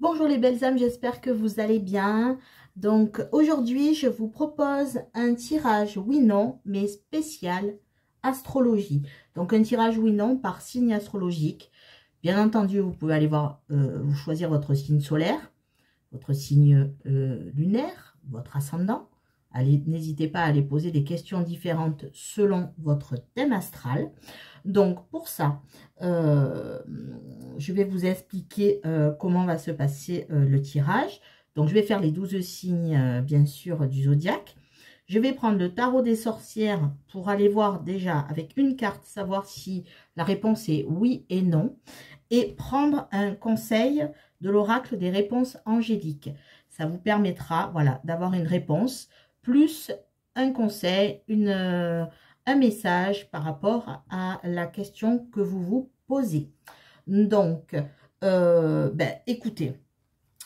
Bonjour les belles âmes, j'espère que vous allez bien. Donc aujourd'hui, je vous propose un tirage oui-non, mais spécial astrologie. Donc un tirage oui-non par signe astrologique. Bien entendu, vous pouvez aller voir, vous choisir votre signe solaire, votre signe lunaire, votre ascendant. Allez, n'hésitez pas à aller poser des questions différentes selon votre thème astral. Donc pour ça, je vais vous expliquer comment va se passer le tirage. Donc je vais faire les 12 signes bien sûr du zodiaque. Je vais prendre le tarot des sorcières pour aller voir déjà avec une carte, savoir si la réponse est oui et non. Et prendre un conseil de l'oracle des réponses angéliques. Ça vous permettra voilà, d'avoir une réponse plus un conseil, un message par rapport à la question que vous vous posez. Donc, écoutez,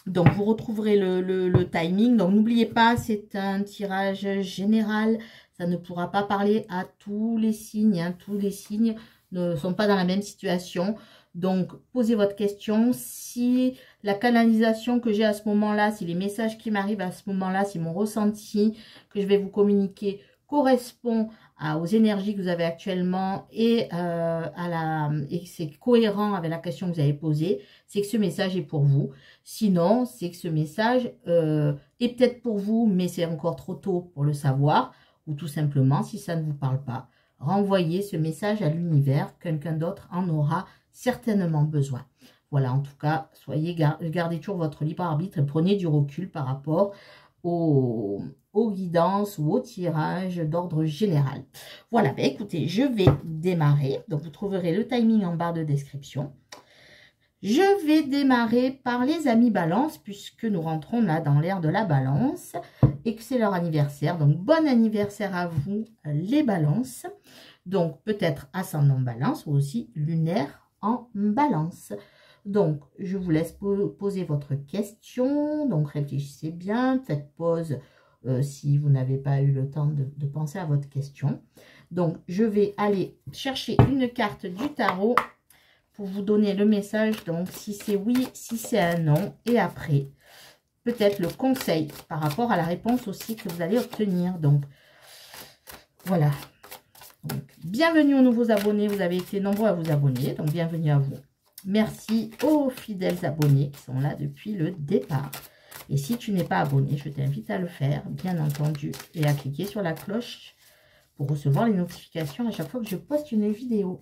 donc vous retrouverez le timing. Donc, n'oubliez pas, c'est un tirage général. Ça ne pourra pas parler à tous les signes. Hein. Tous les signes ne sont pas dans la même situation. Donc, posez votre question. Si la canalisation que j'ai à ce moment-là, si les messages qui m'arrivent à ce moment-là, si mon ressenti que je vais vous communiquer correspond aux énergies que vous avez actuellement et, et c'est cohérent avec la question que vous avez posée, c'est que ce message est pour vous. Sinon, c'est que ce message est peut-être pour vous, mais c'est encore trop tôt pour le savoir. Ou tout simplement, si ça ne vous parle pas, renvoyez ce message à l'univers. Quelqu'un d'autre en aura certainement besoin. Voilà, en tout cas, gardez toujours votre libre arbitre et prenez du recul par rapport aux guidances ou au tirage d'ordre général. Voilà, écoutez, je vais démarrer. Donc, vous trouverez le timing en barre de description. Je vais démarrer par les amis balance, puisque nous rentrons là dans l'ère de la balance et que c'est leur anniversaire. Donc, bon anniversaire à vous, les balances. Donc, peut-être ascendant balance ou aussi lunaire en balance. Donc, je vous laisse poser votre question. Donc, réfléchissez bien, faites pause si vous n'avez pas eu le temps de penser à votre question. Donc, je vais aller chercher une carte du tarot pour vous donner le message. Donc, si c'est oui, si c'est un non. Et après, peut-être le conseil par rapport à la réponse aussi que vous allez obtenir. Donc, voilà. Donc, bienvenue aux nouveaux abonnés. Vous avez été nombreux à vous abonner. Donc, bienvenue à vous. Merci aux fidèles abonnés qui sont là depuis le départ. Et si tu n'es pas abonné, je t'invite à le faire, bien entendu, et à cliquer sur la cloche pour recevoir les notifications à chaque fois que je poste une vidéo.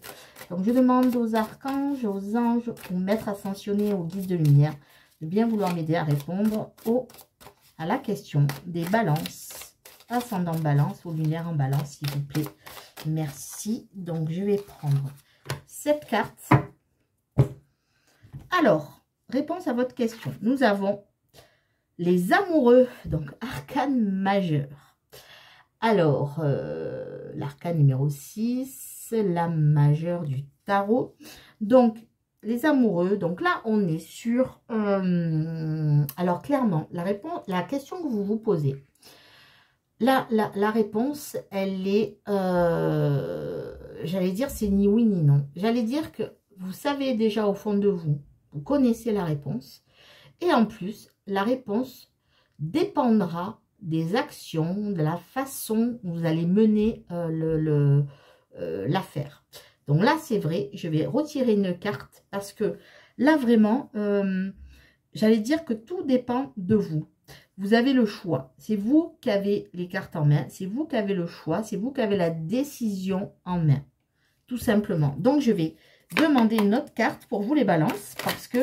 Donc, je demande aux archanges, aux anges, aux maîtres ascensionnés, aux guides de lumière, de bien vouloir m'aider à répondre à la question des balances, ascendant balance ou lunaire en balance, s'il vous plaît. Merci. Donc, je vais prendre cette carte. Alors, réponse à votre question. Nous avons les amoureux, donc arcane majeur. Alors, l'arcane numéro 6, la majeure du tarot. Donc, les amoureux, donc là, on est sur... alors, clairement, la question que vous vous posez, la réponse, elle est... j'allais dire, c'est ni oui ni non. J'allais dire que vous savez déjà au fond de vous, vous connaissez la réponse. Et en plus, la réponse dépendra des actions, de la façon dont vous allez mener l'affaire. Donc là, c'est vrai, je vais retirer une carte parce que là, vraiment, j'allais dire que tout dépend de vous. Vous avez le choix. C'est vous qui avez les cartes en main. C'est vous qui avez le choix. C'est vous qui avez la décision en main. Tout simplement. Donc, je vais demander une autre carte pour vous les balances parce que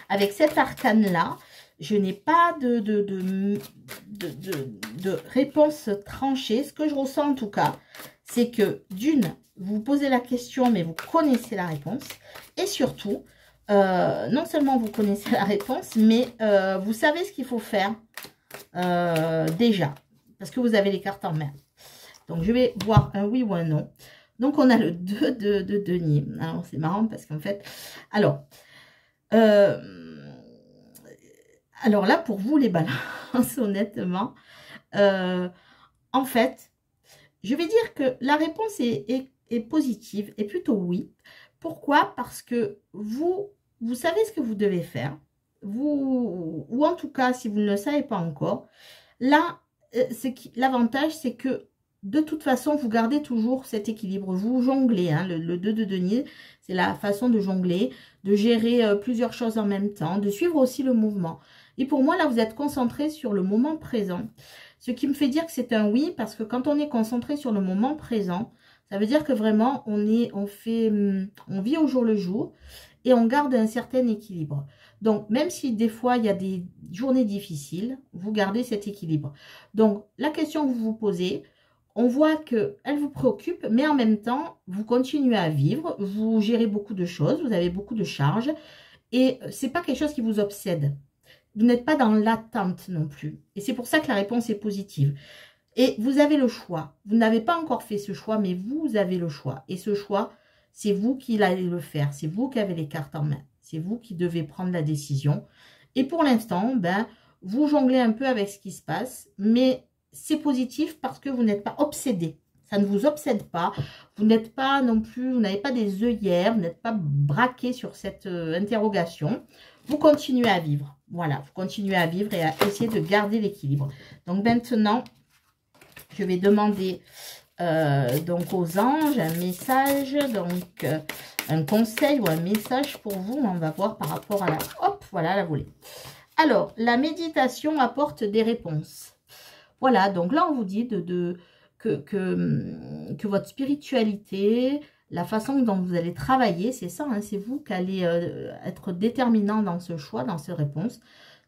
avec cet arcane-là, je n'ai pas de réponse tranchée. Ce que je ressens en tout cas, c'est que d'une, vous posez la question, mais vous connaissez la réponse. Et surtout, non seulement vous connaissez la réponse, mais vous savez ce qu'il faut faire déjà. Parce que vous avez les cartes en main. Donc, je vais voir un oui ou un non. Donc, on a le 2 de denier. Alors, c'est marrant parce qu'en fait... Alors là, pour vous, les balances, honnêtement, en fait, je vais dire que la réponse est positive, et plutôt oui. Pourquoi? Parce que vous savez ce que vous devez faire. ou en tout cas, si vous ne le savez pas encore, là, l'avantage, c'est que de toute façon, vous gardez toujours cet équilibre. Vous jonglez, hein, le 2 de denier, c'est la façon de jongler, de gérer plusieurs choses en même temps, de suivre aussi le mouvement. Et pour moi, là, vous êtes concentré sur le moment présent. Ce qui me fait dire que c'est un oui, parce que quand on est concentré sur le moment présent, ça veut dire que vraiment, on vit au jour le jour et on garde un certain équilibre. Donc, même si des fois, il y a des journées difficiles, vous gardez cet équilibre. Donc, la question que vous vous posez, on voit qu'elle vous préoccupe, mais en même temps, vous continuez à vivre, vous gérez beaucoup de choses, vous avez beaucoup de charges, et c'est pas quelque chose qui vous obsède. Vous n'êtes pas dans l'attente non plus. Et c'est pour ça que la réponse est positive. Et vous avez le choix. Vous n'avez pas encore fait ce choix, mais vous avez le choix. Et ce choix, c'est vous qui allez le faire. C'est vous qui avez les cartes en main. C'est vous qui devez prendre la décision. Et pour l'instant, ben, vous jonglez un peu avec ce qui se passe, mais c'est positif parce que vous n'êtes pas obsédé. Ça ne vous obsède pas. Vous n'êtes pas non plus, vous n'avez pas des œillères, vous n'êtes pas braqué sur cette interrogation. Vous continuez à vivre. Voilà, vous continuez à vivre et à essayer de garder l'équilibre. Donc maintenant, je vais demander donc aux anges un message, donc un conseil ou un message pour vous. On va voir par rapport à la... Hop, voilà la volée. Alors, la méditation apporte des réponses. Voilà, donc là, on vous dit que votre spiritualité, la façon dont vous allez travailler, c'est ça, hein, c'est vous qui allez être déterminant dans ce choix, dans ces réponses.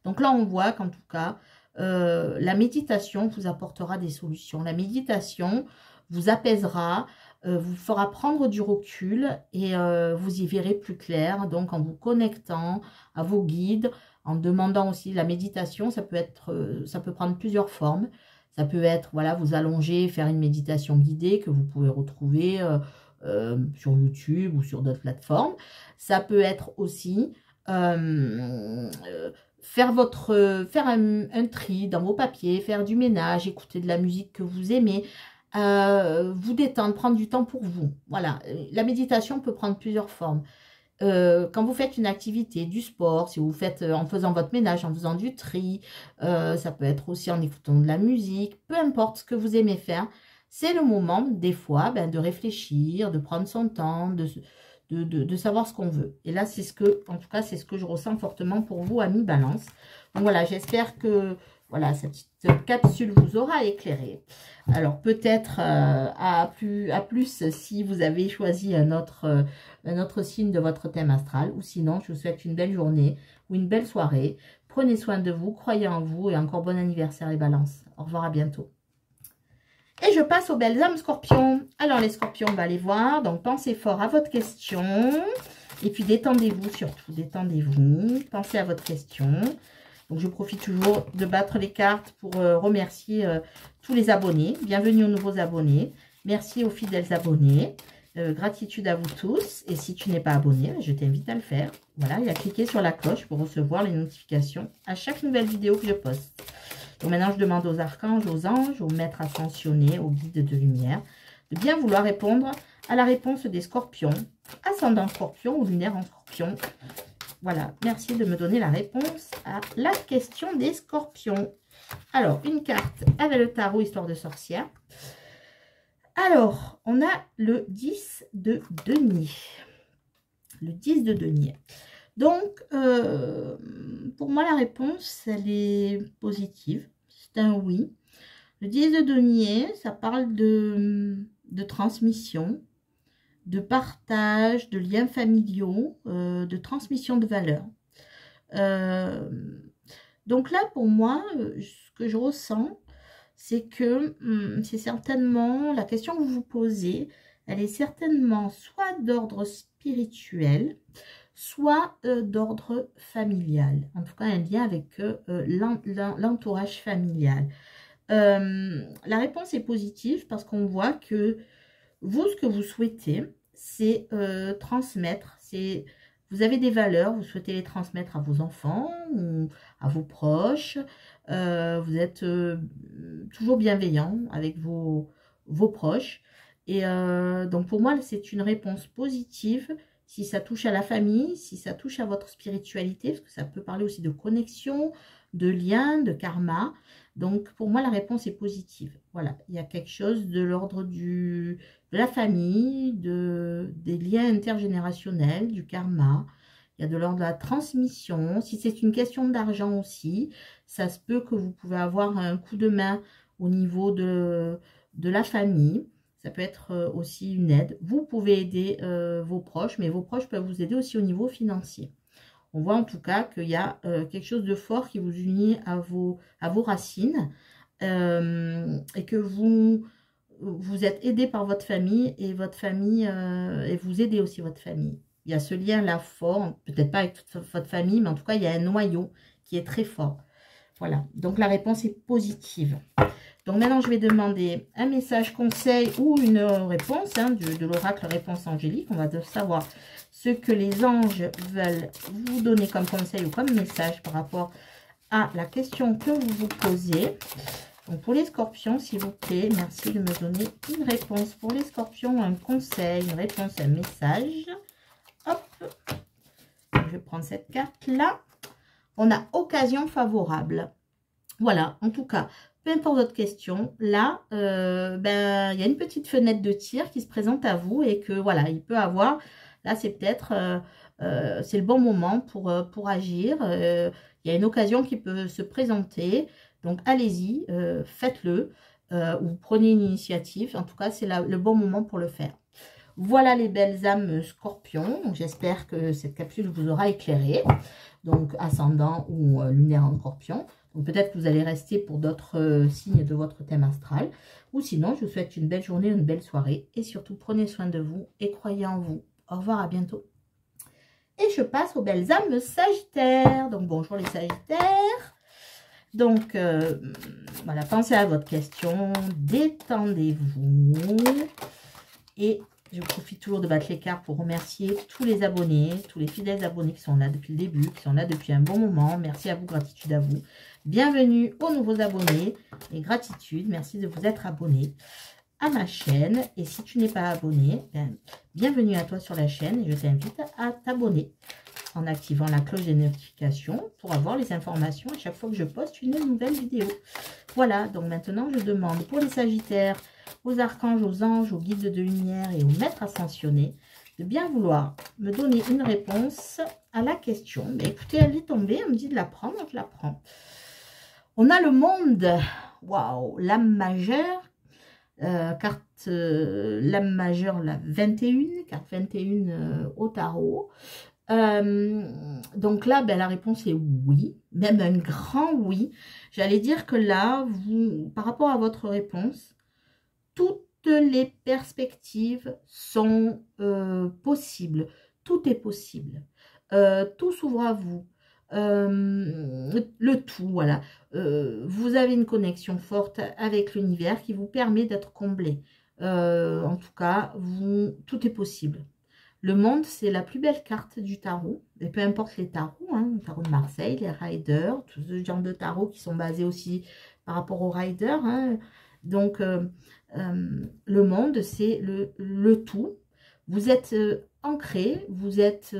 Donc là, on voit qu'en tout cas, la méditation vous apportera des solutions. La méditation vous apaisera, vous fera prendre du recul et vous y verrez plus clair. Donc, en vous connectant à vos guides, en demandant aussi la méditation, ça peut prendre plusieurs formes. Ça peut être, voilà, vous allonger, faire une méditation guidée que vous pouvez retrouver sur YouTube ou sur d'autres plateformes. Ça peut être aussi faire un tri dans vos papiers, faire du ménage, écouter de la musique que vous aimez, vous détendre, prendre du temps pour vous. Voilà, la méditation peut prendre plusieurs formes. Quand vous faites une activité, du sport, si vous faites en faisant votre ménage, en faisant du tri, ça peut être aussi en écoutant de la musique, peu importe ce que vous aimez faire, c'est le moment des fois de réfléchir, de prendre son temps, de savoir ce qu'on veut. Et là, en tout cas, c'est ce que je ressens fortement pour vous, amis Balance. Donc voilà, j'espère que voilà, cette petite capsule vous aura éclairé. Alors peut-être à plus si vous avez choisi un autre signe de votre thème astral. Ou sinon, je vous souhaite une belle journée ou une belle soirée. Prenez soin de vous, croyez en vous et encore bon anniversaire les balances. Au revoir, à bientôt. Et je passe aux belles âmes scorpions. Alors les scorpions, on va les voir. Donc pensez fort à votre question. Et puis détendez-vous surtout, détendez-vous. Pensez à votre question. Donc je profite toujours de battre les cartes pour remercier tous les abonnés. Bienvenue aux nouveaux abonnés. Merci aux fidèles abonnés. Gratitude à vous tous. Et si tu n'es pas abonné, je t'invite à le faire. Voilà, et à cliquer sur la cloche pour recevoir les notifications à chaque nouvelle vidéo que je poste. Donc maintenant, je demande aux archanges, aux anges, aux maîtres ascensionnés, aux guides de lumière, de bien vouloir répondre à la réponse des scorpions, ascendant scorpion ou lunaire en scorpion. Voilà, merci de me donner la réponse à la question des scorpions. Alors, une carte avec le tarot, histoire de sorcière. Alors, on a le 10 de denier. Le 10 de denier. Donc, pour moi, la réponse, elle est positive. C'est un oui. Le 10 de denier, ça parle de transmission, de partage, de liens familiaux, de transmission de valeurs. Donc là, pour moi, ce que je ressens, c'est que c'est certainement, la question que vous vous posez, elle est certainement soit d'ordre spirituel, soit d'ordre familial. En tout cas, un lien avec l'entourage familial. La réponse est positive parce qu'on voit que vous, ce que vous souhaitez, c'est transmettre. Vous avez des valeurs, vous souhaitez les transmettre à vos enfants ou à vos proches. Vous êtes toujours bienveillant avec vos proches. Et donc, pour moi, c'est une réponse positive si ça touche à la famille, si ça touche à votre spiritualité, parce que ça peut parler aussi de connexion, de lien, de karma. Donc, pour moi, la réponse est positive. Voilà, il y a quelque chose de l'ordre de la famille, des liens intergénérationnels, du karma. Il y a de l'ordre de la transmission. Si c'est une question d'argent aussi, ça se peut que vous pouvez avoir un coup de main au niveau de la famille. Ça peut être aussi une aide. Vous pouvez aider vos proches, mais vos proches peuvent vous aider aussi au niveau financier. On voit en tout cas qu'il y a quelque chose de fort qui vous unit à vos racines et que vous êtes aidé par votre famille et votre famille et vous aidez aussi votre famille. Il y a ce lien-là fort, peut-être pas avec toute votre famille, mais en tout cas, il y a un noyau qui est très fort. Voilà, donc la réponse est positive. Donc maintenant, je vais demander un message conseil ou une réponse hein, de l'oracle réponse angélique. On va savoir ce que les anges veulent vous donner comme conseil ou comme message par rapport à la question que vous vous posez. Donc pour les scorpions, s'il vous plaît, merci de me donner une réponse. Pour les scorpions, un conseil, une réponse, un message. Hop, je vais prendre cette carte-là. On a occasion favorable. Voilà, en tout cas, peu importe votre question, là, il y a une petite fenêtre de tir qui se présente à vous et que, voilà, il peut avoir, là, c'est peut-être, c'est le bon moment pour agir. Il y a une occasion qui peut se présenter, donc allez-y, faites-le, ou prenez une initiative. En tout cas, c'est le bon moment pour le faire. Voilà les belles âmes scorpions. J'espère que cette capsule vous aura éclairé. Donc, ascendant ou lunaire en scorpion. Donc, peut-être que vous allez rester pour d'autres signes de votre thème astral. Ou sinon, je vous souhaite une belle journée, une belle soirée. Et surtout, prenez soin de vous et croyez en vous. Au revoir, à bientôt. Et je passe aux belles âmes sagittaires. Donc, bonjour les sagittaires. Donc, voilà, pensez à votre question. Détendez-vous. Et je profite toujours de battre les cartes pour remercier tous les abonnés, tous les fidèles abonnés qui sont là depuis le début, qui sont là depuis un bon moment. Merci à vous, gratitude à vous. Bienvenue aux nouveaux abonnés et gratitude. Merci de vous être abonné à ma chaîne. Et si tu n'es pas abonné, bienvenue à toi sur la chaîne et je t'invite à t'abonner en activant la cloche des notifications pour avoir les informations à chaque fois que je poste une nouvelle vidéo. Voilà, donc maintenant je demande pour les sagittaires, aux archanges, aux anges, aux guides de lumière et aux maîtres ascensionnés de bien vouloir me donner une réponse à la question. Mais écoutez, elle est tombée, elle me dit de la prendre, je la prends. On a le monde, waouh, l'âme majeure, carte l'âme majeure, la 21, carte 21 au tarot. Donc là, la réponse est oui, même un grand oui. J'allais dire que là, par rapport à votre réponse, toutes les perspectives sont possibles. Tout est possible. Tout s'ouvre à vous. Le tout, voilà. Vous avez une connexion forte avec l'univers qui vous permet d'être comblé. En tout cas, tout est possible. Le monde, c'est la plus belle carte du tarot. Et peu importe les tarots, hein, le tarot de Marseille, les riders, tout ce genre de tarots qui sont basés aussi par rapport aux riders. Hein. Donc, le monde, c'est le tout. Vous êtes ancré, vous êtes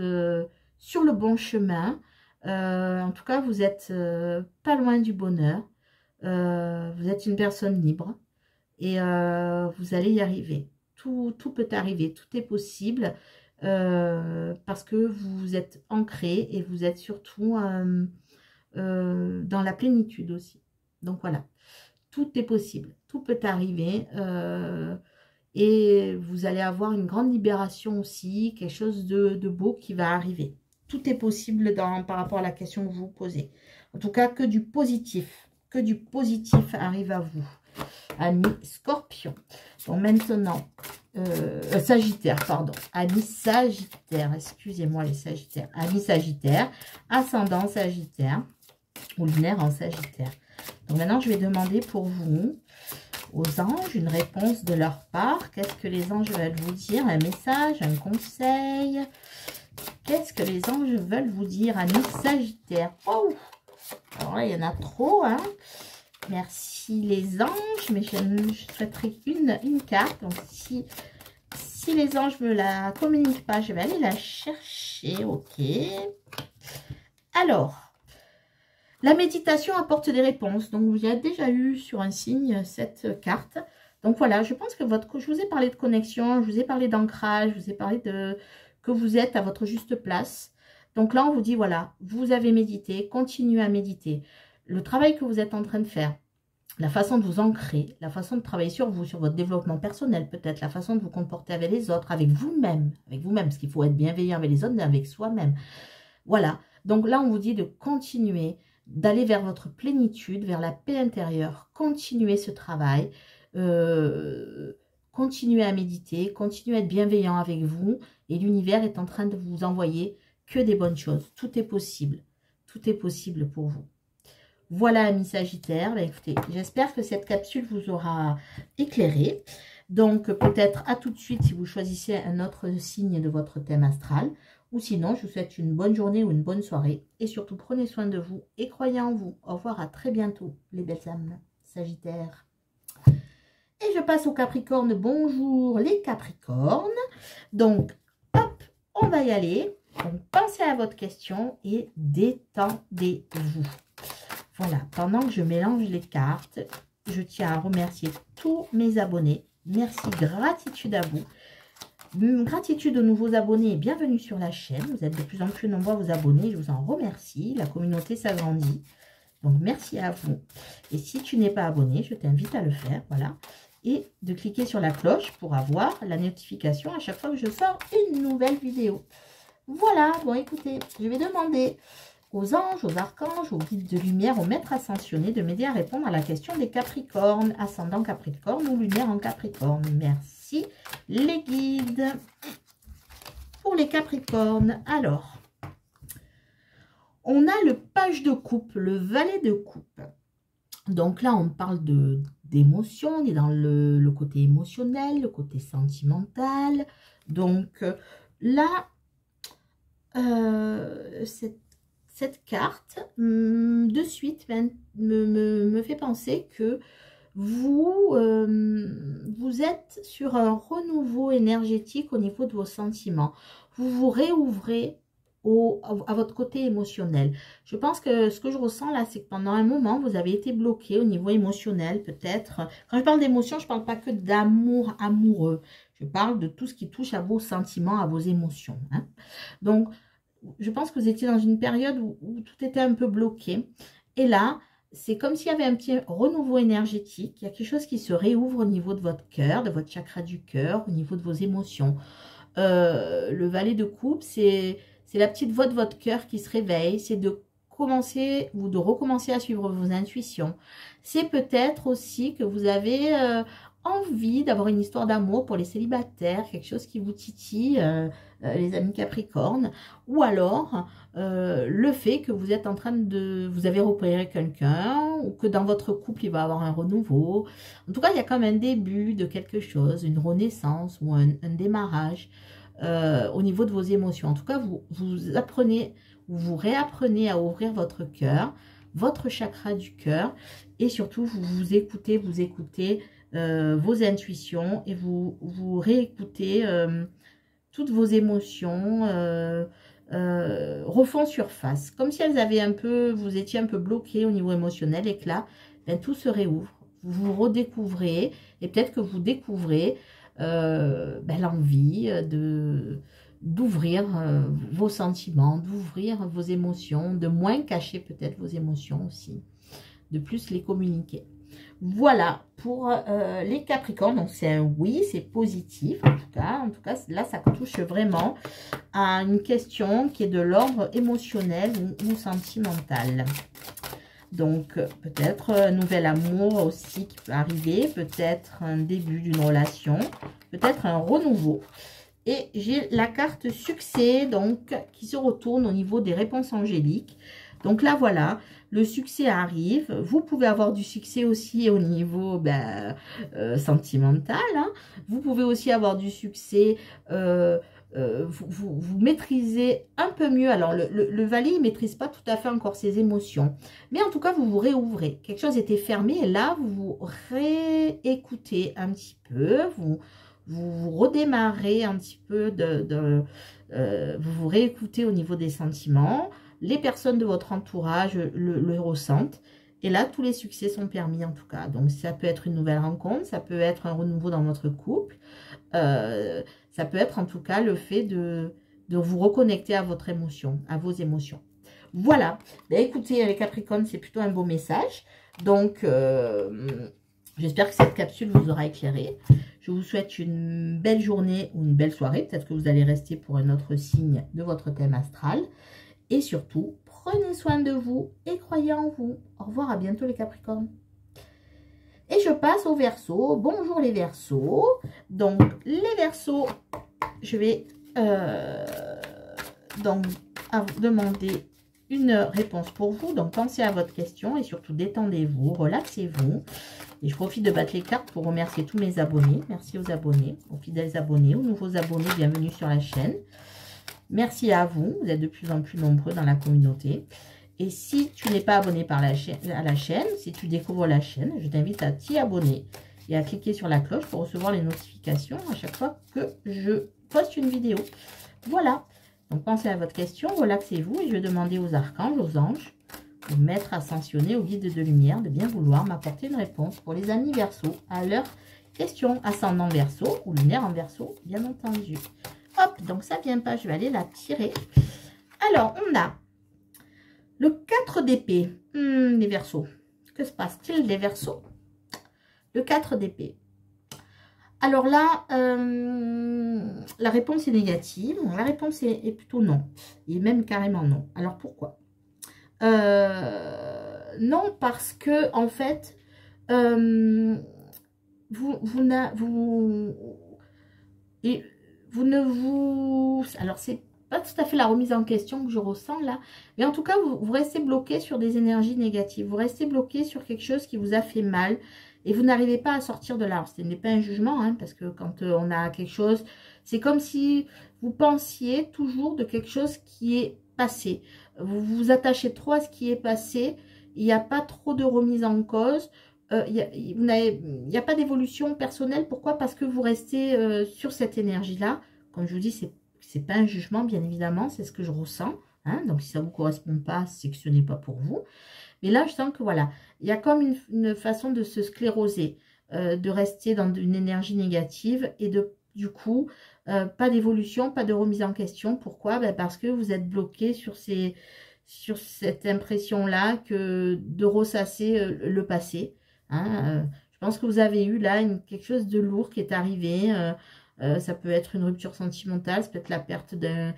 sur le bon chemin. En tout cas, vous êtes pas loin du bonheur. Vous êtes une personne libre et vous allez y arriver. Tout peut arriver, tout est possible parce que vous êtes ancré et vous êtes surtout dans la plénitude aussi. Donc voilà. Tout est possible, tout peut arriver et vous allez avoir une grande libération aussi, quelque chose de beau qui va arriver. Tout est possible par rapport à la question que vous vous posez. En tout cas, que du positif arrive à vous, amis scorpions. Donc maintenant, sagittaire, pardon, amis sagittaire, excusez-moi les sagittaires, amis sagittaire, ascendant sagittaire ou lunaire en sagittaire. Donc maintenant, je vais demander pour vous, aux anges, une réponse de leur part. Qu'est-ce que les anges veulent vous dire? Un message, un conseil? Qu'est-ce que les anges veulent vous dire, amis sagittaires? Oh, alors là, il y en a trop, hein. Merci les anges, mais je souhaiterais une carte. Donc, si si les anges ne me la communiquent pas, je vais aller la chercher. Ok. Alors, la méditation apporte des réponses. Donc, vous avez déjà eu sur un signe cette carte. Donc, voilà, je pense que je vous ai parlé de connexion, je vous ai parlé d'ancrage, je vous ai parlé de que vous êtes à votre juste place. Donc là, on vous dit, voilà, vous avez médité, continuez à méditer. Le travail que vous êtes en train de faire, la façon de vous ancrer, la façon de travailler sur vous, sur votre développement personnel peut-être, la façon de vous comporter avec les autres, avec vous-même, parce qu'il faut être bienveillant avec les autres, mais avec soi-même. Voilà, donc là on vous dit de continuer, d'aller vers votre plénitude, vers la paix intérieure, continuer ce travail, continuez à méditer, continuez à être bienveillant avec vous, et l'univers est en train de vous envoyer que des bonnes choses, tout est possible pour vous. Voilà, amis Sagittaires, écoutez, j'espère que cette capsule vous aura éclairé. Donc, peut-être à tout de suite si vous choisissez un autre signe de votre thème astral. Ou sinon, je vous souhaite une bonne journée ou une bonne soirée. Et surtout, prenez soin de vous et croyez en vous. Au revoir, à très bientôt, les belles âmes Sagittaires. Et je passe aux Capricornes. Bonjour, les Capricornes. Donc, hop, on va y aller. Donc, pensez à votre question et détendez-vous. Voilà, pendant que je mélange les cartes, je tiens à remercier tous mes abonnés. Merci, gratitude à vous. Gratitude aux nouveaux abonnés et bienvenue sur la chaîne. Vous êtes de plus en plus nombreux à vous abonner, je vous en remercie. La communauté s'agrandit. Donc, merci à vous. Et si tu n'es pas abonné, je t'invite à le faire, voilà. Et de cliquer sur la cloche pour avoir la notification à chaque fois que je sors une nouvelle vidéo. Voilà, bon écoutez, je vais demander aux anges, aux archanges, aux guides de lumière, aux maîtres ascensionnés de m'aider à répondre à la question des Capricornes, ascendant Capricorne ou lumière en Capricorne. Merci les guides. Pour les Capricornes, alors, on a le page de coupe, le valet de coupe. Donc là, on parle d'émotion, on est dans le côté émotionnel, le côté sentimental. Donc là, cette carte, de suite, me fait penser que vous êtes sur un renouveau énergétique au niveau de vos sentiments. Vous vous réouvrez à votre côté émotionnel. Je pense que ce que je ressens là, c'est que pendant un moment, vous avez été bloqué au niveau émotionnel, peut-être. Quand je parle d'émotion, je ne parle pas que d'amour amoureux. Je parle de tout ce qui touche à vos sentiments, à vos émotions. Hein. Donc, je pense que vous étiez dans une période où tout était un peu bloqué. Et là, c'est comme s'il y avait un petit renouveau énergétique. Il y a quelque chose qui se réouvre au niveau de votre cœur, de votre chakra du cœur, au niveau de vos émotions. Le valet de coupe, c'est la petite voix de votre cœur qui se réveille. C'est de commencer ou de recommencer à suivre vos intuitions. C'est peut-être aussi que vous avez envie d'avoir une histoire d'amour pour les célibataires, quelque chose qui vous titille, les amis Capricornes, ou alors le fait que vous êtes en train vous avez repéré quelqu'un, ou que dans votre couple il va y avoir un renouveau. En tout cas, il y a comme un début de quelque chose, une renaissance ou un démarrage au niveau de vos émotions. En tout cas, vous apprenez, vous réapprenez à ouvrir votre cœur, votre chakra du cœur, et surtout vous écoutez vos intuitions et vous réécoutez toutes vos émotions refont surface, comme si elles avaient vous étiez un peu bloqué au niveau émotionnel, et que là, ben, tout se réouvre. Vous vous redécouvrez, et peut-être que vous découvrez ben, l'envie d'ouvrir vos sentiments, d'ouvrir vos émotions, de moins cacher peut-être vos émotions aussi, de plus les communiquer. Voilà pour les Capricornes. Donc c'est un oui, c'est positif en tout cas. Là, ça touche vraiment à une question qui est de l'ordre émotionnel ou sentimental. Donc peut-être un nouvel amour aussi qui peut arriver, peut-être un début d'une relation, peut-être un renouveau. Et j'ai la carte succès, donc, qui se retourne au niveau des réponses angéliques. Donc là, voilà, le succès arrive. Vous pouvez avoir du succès aussi au niveau sentimental. Hein. Vous pouvez aussi avoir du succès, vous maîtrisez un peu mieux. Alors, le valet, il ne maîtrise pas tout à fait encore ses émotions. Mais en tout cas, vous vous réouvrez. Quelque chose était fermé et là, vous vous réécoutez un petit peu. vous redémarrez un petit peu, vous vous réécoutez au niveau des sentiments. Les personnes de votre entourage le ressentent. Et là, tous les succès sont permis en tout cas. Donc, ça peut être une nouvelle rencontre, ça peut être un renouveau dans votre couple. Ça peut être en tout cas le fait de vous reconnecter à votre émotion, à vos émotions. Voilà. Ben, écoutez, les Capricornes, c'est plutôt un beau message. Donc, j'espère que cette capsule vous aura éclairé. Je vous souhaite une belle journée ou une belle soirée. Peut-être que vous allez rester pour un autre signe de votre thème astral. Et surtout, prenez soin de vous et croyez en vous. Au revoir, à bientôt les Capricornes. Et je passe aux Verseaux. Bonjour les Verseaux. Donc, les Verseaux, je vais donc demander une réponse pour vous. Donc, pensez à votre question et surtout détendez-vous, relaxez-vous. Et je profite de battre les cartes pour remercier tous mes abonnés. Merci aux abonnés, aux fidèles abonnés, aux nouveaux abonnés. Bienvenue sur la chaîne. Merci à vous. Vous êtes de plus en plus nombreux dans la communauté. Et si tu n'es pas abonné à la chaîne, si tu découvres la chaîne, je t'invite à t'y abonner et à cliquer sur la cloche pour recevoir les notifications à chaque fois que je poste une vidéo. Voilà. Donc, pensez à votre question, relaxez-vous et je vais demander aux archanges, aux anges, aux maîtres ascensionnés, aux guides de lumière de bien vouloir m'apporter une réponse pour les amis Verseaux à leurs questions ascendant Verseau ou lunaire en Verseau, bien entendu. Hop, donc ça vient pas, je vais aller la tirer. Alors, on a le 4 d'épée, les Verseaux. Que se passe-t-il des Verseaux? Le 4 d'épée. Alors là, la réponse est négative. La réponse est plutôt non. Et même carrément non. Alors pourquoi? Non, parce que en fait, vous ne vous... Alors c'est pas tout à fait la remise en question que je ressens là, mais en tout cas vous restez bloqué sur des énergies négatives, vous restez bloqué sur quelque chose qui vous a fait mal et vous n'arrivez pas à sortir de là. Alors, ce n'est pas un jugement, hein, parce que quand on a quelque chose, c'est comme si vous pensiez toujours de quelque chose qui est passé, vous vous attachez trop à ce qui est passé, il n'y a pas trop de remise en cause. Il n'y a pas d'évolution personnelle. Pourquoi? Parce que vous restez sur cette énergie-là. Comme je vous dis, c'est pas un jugement, bien évidemment. C'est ce que je ressens. Hein. Donc, si ça ne vous correspond pas, c'est que ce n'est pas pour vous. Mais là, je sens que voilà, il y a comme une façon de se scléroser, de rester dans une énergie négative et du coup, pas d'évolution, pas de remise en question. Pourquoi? Ben parce que vous êtes bloqué sur cette impression-là de ressasser le passé. Hein, je pense que vous avez eu là quelque chose de lourd qui est arrivé. Ça peut être une rupture sentimentale, ça peut être la perte d'un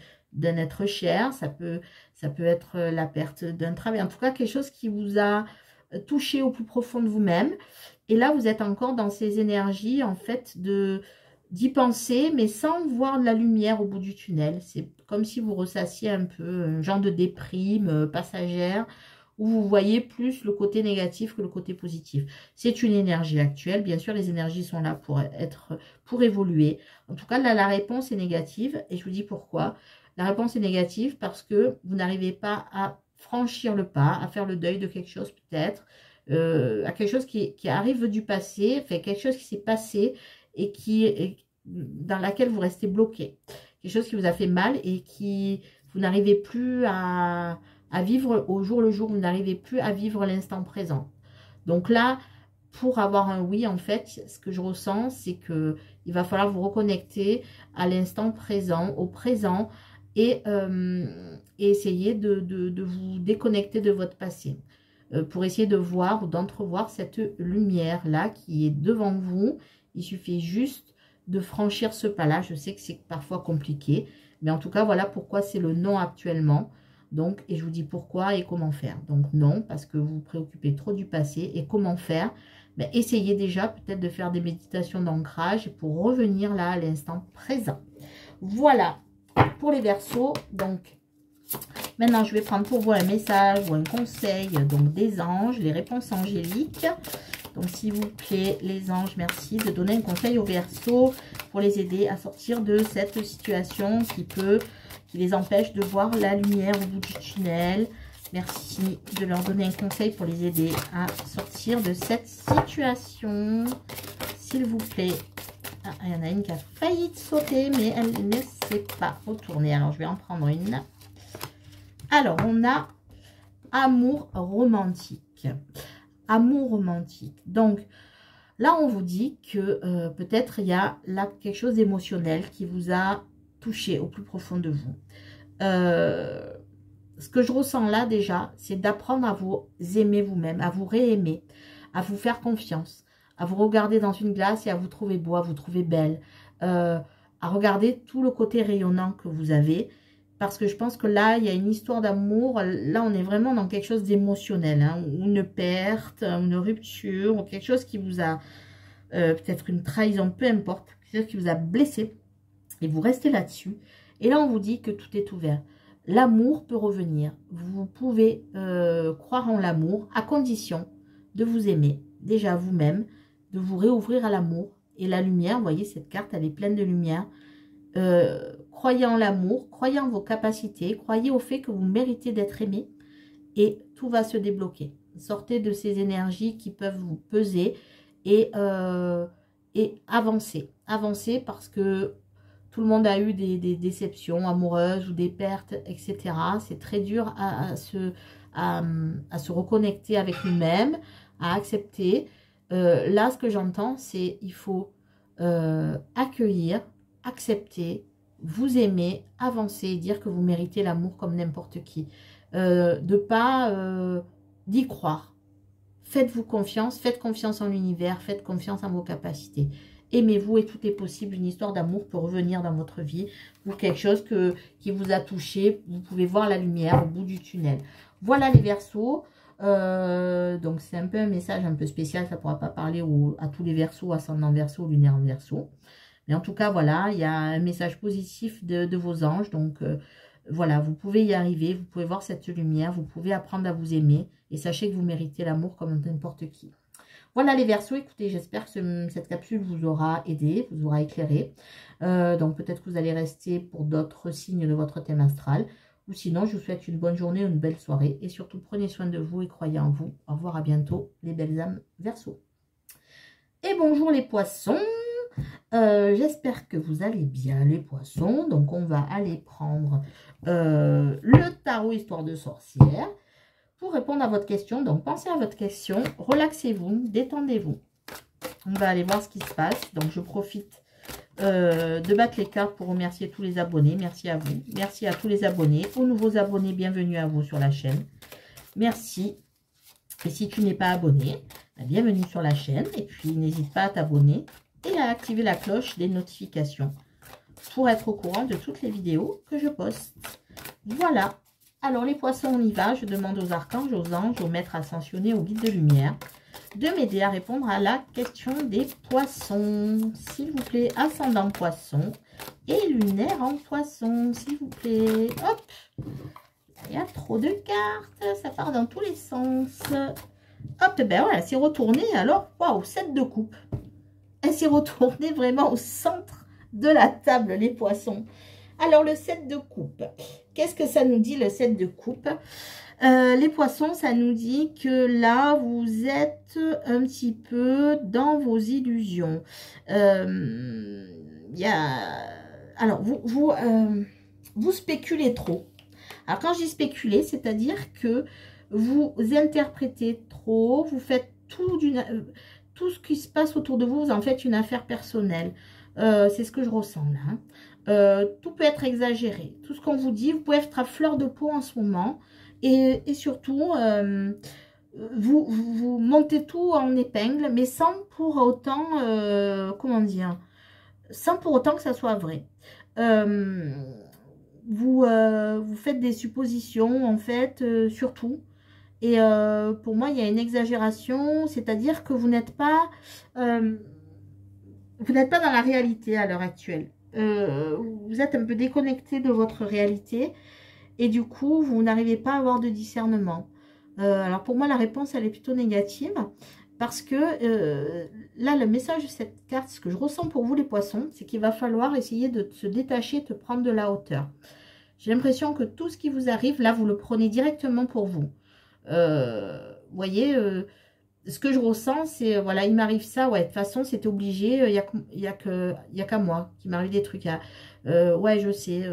être cher, ça peut être la perte d'un travail. En tout cas, quelque chose qui vous a touché au plus profond de vous-même. Et là, vous êtes encore dans ces énergies, en fait, d'y penser, mais sans voir de la lumière au bout du tunnel. C'est comme si vous ressassiez un peu un genre de déprime passagère, où vous voyez plus le côté négatif que le côté positif. C'est une énergie actuelle. Bien sûr, les énergies sont là pour évoluer. En tout cas, là, la réponse est négative. Et je vous dis pourquoi. La réponse est négative parce que vous n'arrivez pas à franchir le pas, à faire le deuil de quelque chose peut-être, à quelque chose qui arrive du passé, fait quelque chose qui s'est passé et dans laquelle vous restez bloqué. Quelque chose qui vous a fait mal et vous n'arrivez plus à vivre au jour le jour, vous n'arrivez plus à vivre l'instant présent. Donc là, pour avoir un oui, en fait, ce que je ressens, c'est que il va falloir vous reconnecter à l'instant présent, au présent, et essayer de vous déconnecter de votre passé. Pour essayer de voir ou d'entrevoir cette lumière-là qui est devant vous. Il suffit juste de franchir ce pas-là. Je sais que c'est parfois compliqué, mais en tout cas, voilà pourquoi c'est le non actuellement. Donc, et je vous dis pourquoi et comment faire. Donc non, parce que vous vous préoccupez trop du passé. Et comment faire? Ben, essayez déjà peut-être de faire des méditations d'ancrage pour revenir là à l'instant présent. Voilà pour les Verseaux. Donc, maintenant, je vais prendre pour vous un message ou un conseil donc des anges, les réponses angéliques. Donc, s'il vous plaît, les anges, merci de donner un conseil aux Verseaux pour les aider à sortir de cette situation qui les empêche de voir la lumière au bout du tunnel. Merci de leur donner un conseil pour les aider à sortir de cette situation. S'il vous plaît, Ah, il y en a une qui a failli sauter, mais elle ne s'est pas retournée. Alors, je vais en prendre une. Alors, on a amour romantique. Amour romantique. Donc, là, on vous dit que peut-être il y a là quelque chose d'émotionnel qui vous a touché au plus profond de vous. Ce que je ressens là déjà, c'est d'apprendre à vous aimer vous-même, à vous réaimer, à vous faire confiance, à vous regarder dans une glace et à vous trouver beau, à vous trouver belle, à regarder tout le côté rayonnant que vous avez. Parce que je pense que là, il y a une histoire d'amour. Là, on est vraiment dans quelque chose d'émotionnel, hein, ou une perte, une rupture, ou quelque chose qui vous a, peut-être une trahison, peu importe, quelque chose qui vous a blessé. Et vous restez là-dessus. Et là, on vous dit que tout est ouvert. L'amour peut revenir. Vous pouvez croire en l'amour à condition de vous aimer, déjà vous-même, de vous réouvrir à l'amour. Et la lumière, vous voyez, cette carte, elle est pleine de lumière. Croyez en l'amour, croyez en vos capacités, croyez au fait que vous méritez d'être aimé et tout va se débloquer. Sortez de ces énergies qui peuvent vous peser et avancez. Avancez parce que tout le monde a eu des déceptions amoureuses ou des pertes, etc. C'est très dur à se reconnecter avec nous-mêmes, à accepter. Là, ce que j'entends, c'est il faut accueillir, accepter, vous aimer, avancer, dire que vous méritez l'amour comme n'importe qui. De pas d'y croire. Faites-vous confiance, faites confiance en l'univers, faites confiance en vos capacités. Aimez-vous et tout est possible. Une histoire d'amour peut revenir dans votre vie ou quelque chose qui vous a touché. Vous pouvez voir la lumière au bout du tunnel. Voilà les Verseaux. Donc c'est un peu un message un peu spécial. Ça ne pourra pas parler à tous les Verseaux, ascendant Verseau, lunaire Verseau. Mais en tout cas, voilà, il y a un message positif de vos anges. Donc, voilà, vous pouvez y arriver. Vous pouvez voir cette lumière. Vous pouvez apprendre à vous aimer. Et sachez que vous méritez l'amour comme n'importe qui. Voilà les Verseaux. Écoutez, j'espère que cette capsule vous aura aidé, vous aura éclairé. Donc, peut-être que vous allez rester pour d'autres signes de votre thème astral. Ou sinon, je vous souhaite une bonne journée, une belle soirée. Et surtout, prenez soin de vous et croyez en vous. Au revoir, à bientôt, les belles âmes Verseaux. Et bonjour les poissons. J'espère que vous allez bien les poissons. Donc on va aller prendre le tarot histoire de sorcière pour répondre à votre question. Donc pensez à votre question, relaxez-vous, détendez-vous. On va aller voir ce qui se passe. Donc je profite de battre les cartes pour remercier tous les abonnés. Merci à vous, merci à tous les abonnés. Aux nouveaux abonnés, bienvenue à vous sur la chaîne. Merci. Et si tu n'es pas abonné, bienvenue sur la chaîne. Et puis n'hésite pas à t'abonner et à activer la cloche des notifications pour être au courant de toutes les vidéos que je poste. Voilà. Alors les poissons, on y va. Je demande aux archanges, aux anges, aux maîtres ascensionnés, aux guides de lumière de m'aider à répondre à la question des poissons. S'il vous plaît, ascendant poisson et lunaire en poisson, s'il vous plaît. Hop. Il y a trop de cartes. Ça part dans tous les sens. Hop, ben voilà, c'est retourné. Alors, waouh, 7 de coupe. Elle s'est retournée vraiment au centre de la table, les poissons. Alors, le 7 de coupe. Qu'est-ce que ça nous dit, le 7 de coupe? Les poissons, ça nous dit que là, vous êtes un petit peu dans vos illusions. Alors, vous spéculez trop. Alors, quand je dis spéculer, c'est-à-dire que vous interprétez trop, vous faites tout ce qui se passe autour de vous, vous en faites une affaire personnelle. C'est ce que je ressens là. Tout peut être exagéré. Tout ce qu'on vous dit, vous pouvez être à fleur de peau en ce moment. Et surtout, vous montez tout en épingle, mais sans pour autant, comment dire, sans pour autant que ça soit vrai. Vous faites des suppositions, en fait, surtout. Et pour moi, il y a une exagération, c'est-à-dire que vous n'êtes pas dans la réalité à l'heure actuelle. Vous êtes un peu déconnecté de votre réalité et du coup, vous n'arrivez pas à avoir de discernement. Alors pour moi, la réponse, elle est plutôt négative parce que là, le message de cette carte, ce que je ressens pour vous les poissons, c'est qu'il va falloir essayer de se détacher, de prendre de la hauteur. J'ai l'impression que tout ce qui vous arrive, là, vous le prenez directement pour vous. Vous voyez, ce que je ressens, c'est, voilà, il m'arrive ça, ouais, de toute façon, c'était obligé, il y a qu'à moi qui m'arrive des trucs. Ouais, je sais,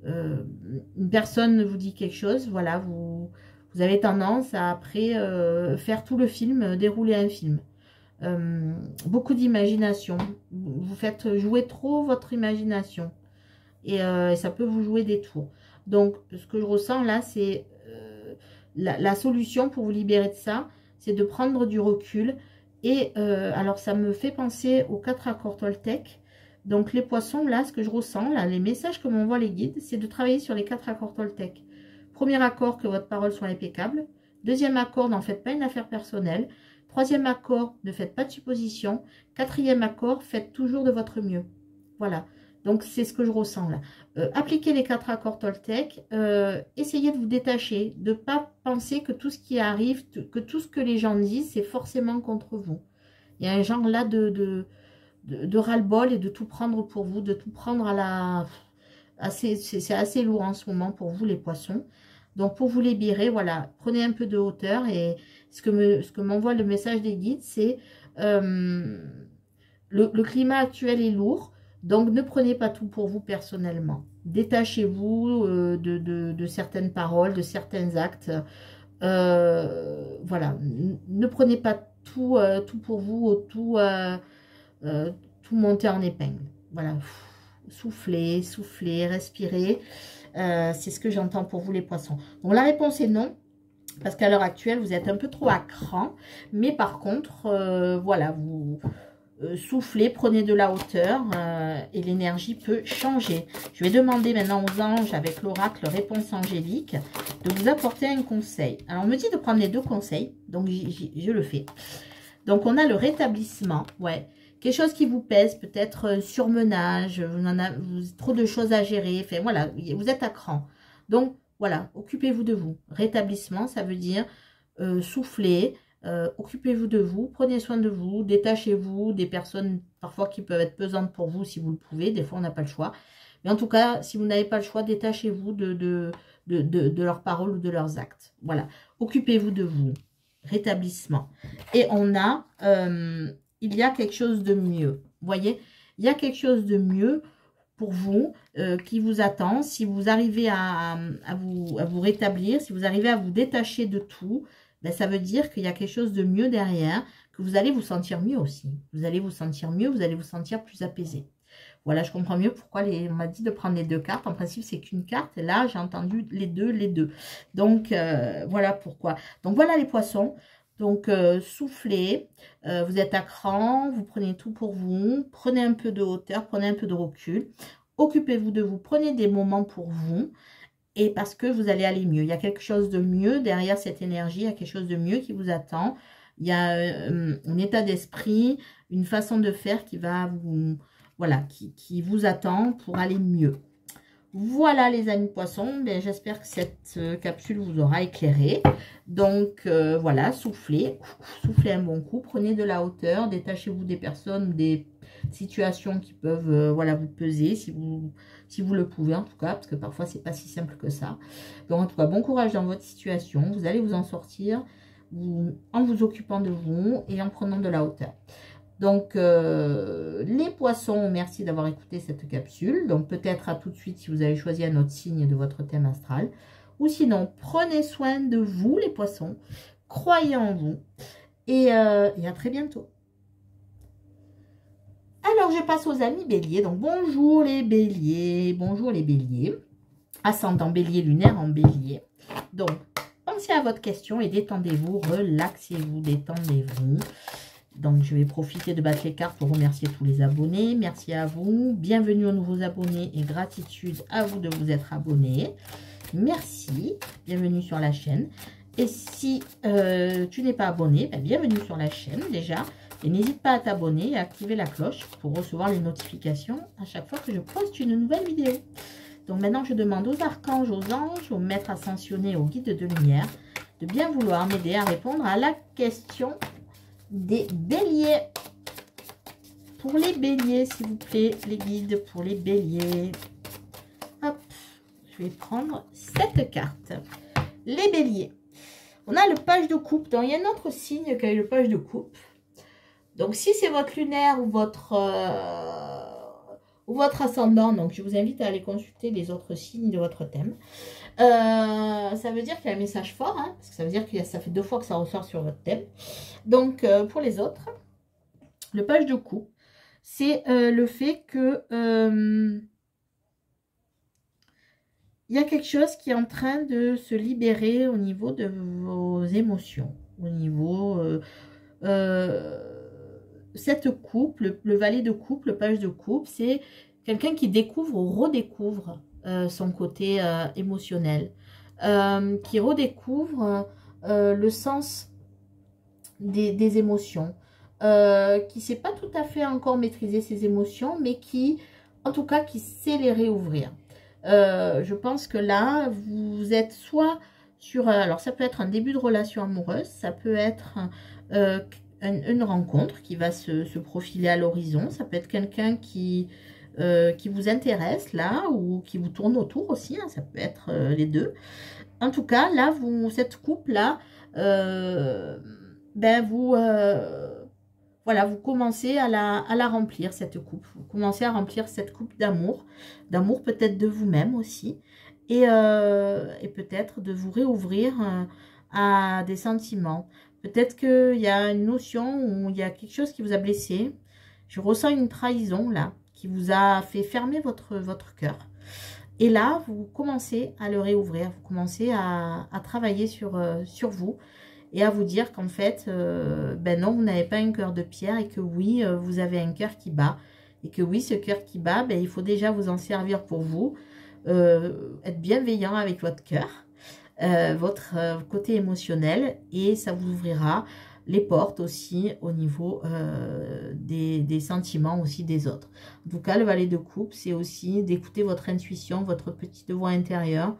une personne vous dit quelque chose, voilà, vous avez tendance à, après, faire tout le film, dérouler un film. Beaucoup d'imagination. Vous faites jouer trop votre imagination. Et ça peut vous jouer des tours. Donc, ce que je ressens là, c'est la solution pour vous libérer de ça, c'est de prendre du recul. Et alors, ça me fait penser aux 4 accords Toltec. Donc, les poissons, là, ce que je ressens, là, les messages que m'envoient les guides, c'est de travailler sur les 4 accords Toltec. Premier accord, que votre parole soit impeccable. Deuxième accord, n'en faites pas une affaire personnelle. Troisième accord, ne faites pas de suppositions. Quatrième accord, faites toujours de votre mieux. Voilà. Donc, c'est ce que je ressens là. Appliquez les 4 accords Toltec. Essayez de vous détacher. De ne pas penser que tout ce qui arrive, que tout ce que les gens disent, c'est forcément contre vous. Il y a un genre là de ras-le-bol et de tout prendre pour vous, de tout prendre à la... C'est assez lourd en ce moment pour vous, les poissons. Donc, pour vous libérer, voilà, prenez un peu de hauteur. Et ce que m'envoie le message des guides, c'est le climat actuel est lourd. Donc, ne prenez pas tout pour vous personnellement. Détachez-vous de certaines paroles, de certains actes. Voilà, ne prenez pas tout, tout pour vous, tout monter en épingle. Voilà, soufflez, soufflez, respirez. C'est ce que j'entends pour vous, les poissons. Donc, la réponse est non. Parce qu'à l'heure actuelle, vous êtes un peu trop à cran. Mais par contre, voilà, vous... soufflez, prenez de la hauteur et l'énergie peut changer. Je vais demander maintenant aux anges avec l'oracle réponse angélique de vous apporter un conseil. Alors on me dit de prendre les 2 conseils, donc je le fais. Donc on a le rétablissement, ouais, quelque chose qui vous pèse, peut-être surmenage, trop de choses à gérer, enfin voilà, vous êtes à cran. Donc voilà, occupez-vous de vous. Rétablissement, ça veut dire souffler. Occupez-vous de vous, prenez soin de vous, détachez-vous des personnes parfois qui peuvent être pesantes pour vous si vous le pouvez, des fois on n'a pas le choix. Mais en tout cas, si vous n'avez pas le choix, détachez-vous de leurs paroles ou de leurs actes. Voilà, occupez-vous de vous, rétablissement. Et on a, il y a quelque chose de mieux, vous voyez, il y a quelque chose de mieux pour vous qui vous attend. Si vous arrivez à vous rétablir, si vous arrivez à vous détacher de tout, ben, ça veut dire qu'il y a quelque chose de mieux derrière, que vous allez vous sentir mieux aussi. Vous allez vous sentir mieux, vous allez vous sentir plus apaisé. Voilà, je comprends mieux pourquoi on m'a dit de prendre les 2 cartes. En principe, c'est qu'une carte. Et là, j'ai entendu les deux. Donc, voilà pourquoi. Donc, voilà les poissons. Donc, soufflez. Vous êtes à cran. Vous prenez tout pour vous. Prenez un peu de hauteur. Prenez un peu de recul. Occupez-vous de vous. Prenez des moments pour vous. Et parce que vous allez aller mieux. Il y a quelque chose de mieux derrière cette énergie. Il y a quelque chose de mieux qui vous attend. Il y a un état d'esprit, une façon de faire qui va vous... Voilà, qui vous attend pour aller mieux. Voilà les amis poissons. Ben, j'espère que cette capsule vous aura éclairé. Donc voilà, soufflez. Soufflez un bon coup. Prenez de la hauteur. Détachez-vous des personnes, des situations qui peuvent voilà, vous peser si vous le pouvez en tout cas, parce que parfois c'est pas si simple que ça. Donc en tout cas, bon courage dans votre situation, vous allez vous en sortir en vous occupant de vous et en prenant de la hauteur. Donc les poissons, merci d'avoir écouté cette capsule. Donc peut-être à tout de suite si vous avez choisi un autre signe de votre thème astral, ou sinon prenez soin de vous les poissons, croyez en vous et à très bientôt. Alors, je passe aux amis béliers. Donc, bonjour les béliers. Bonjour les béliers. Ascendant bélier, lunaire en bélier. Donc, pensez à votre question et détendez-vous. Relaxez-vous, détendez-vous. Donc, je vais profiter de battre les cartes pour remercier tous les abonnés. Merci à vous. Bienvenue aux nouveaux abonnés et gratitude à vous de vous être abonnés. Merci. Bienvenue sur la chaîne. Et si tu n'es pas abonné, ben, bienvenue sur la chaîne déjà. Et n'hésite pas à t'abonner et à activer la cloche pour recevoir les notifications à chaque fois que je poste une nouvelle vidéo. Donc maintenant, je demande aux archanges, aux anges, aux maîtres ascensionnés, aux guides de lumière de bien vouloir m'aider à répondre à la question des béliers. Pour les béliers, s'il vous plaît, les guides pour les béliers. Hop, je vais prendre cette carte. Les béliers. On a le page de coupe. Donc, il y a un autre signe qui a eu le page de coupe. Donc, si c'est votre lunaire ou votre ascendant, donc je vous invite à aller consulter les autres signes de votre thème. Ça veut dire qu'il y a un message fort, hein, parce que ça veut dire que ça fait 2 fois que ça ressort sur votre thème. Donc, pour les autres, le page de coupe, c'est le fait que il y a quelque chose qui est en train de se libérer au niveau de vos émotions, au niveau cette coupe, le valet de coupe, le page de coupe, c'est quelqu'un qui découvre ou redécouvre son côté émotionnel, qui redécouvre le sens des émotions, qui ne sait pas tout à fait encore maîtriser ses émotions, mais qui, en tout cas, qui sait les réouvrir. Je pense que là, vous êtes soit sur... alors, ça peut être un début de relation amoureuse, ça peut être une rencontre qui va se profiler à l'horizon, ça peut être quelqu'un qui vous intéresse là, ou qui vous tourne autour aussi, hein, ça peut être les deux. En tout cas, là, cette coupe-là, voilà, vous commencez à la remplir, cette coupe. Vous commencez à remplir cette coupe d'amour peut-être de vous-même aussi, et peut-être de vous réouvrir à des sentiments. Peut-être qu'il y a une notion où il y a quelque chose qui vous a blessé. Je ressens une trahison là, qui vous a fait fermer votre cœur. Et là, vous commencez à le réouvrir, vous commencez à travailler sur vous, et à vous dire qu'en fait, ben non, vous n'avez pas un cœur de pierre, et que oui, vous avez un cœur qui bat. Et que oui, ce cœur qui bat, ben, il faut déjà vous en servir pour vous, être bienveillant avec votre cœur, votre côté émotionnel, et ça vous ouvrira les portes aussi au niveau des sentiments aussi des autres. En tout cas, le valet de coupe, c'est aussi d'écouter votre intuition, votre petite voix intérieure.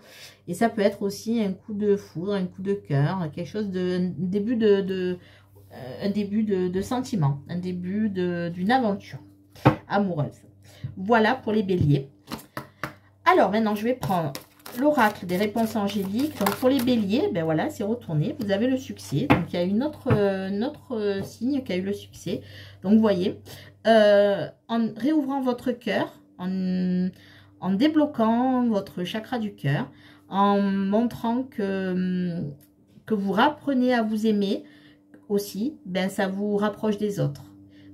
Et ça peut être aussi un coup de foudre, un coup de cœur, quelque chose un début de sentiment, un début d'une aventure amoureuse. Voilà pour les béliers. Alors maintenant, je vais prendre l'oracle des réponses angéliques. Donc pour les béliers, ben voilà, c'est retourné. Vous avez le succès. Donc il y a une autre signe qui a eu le succès. Donc vous voyez, en réouvrant votre cœur, en débloquant votre chakra du cœur, en montrant que vous rapprenez à vous aimer aussi, ben ça vous rapproche des autres.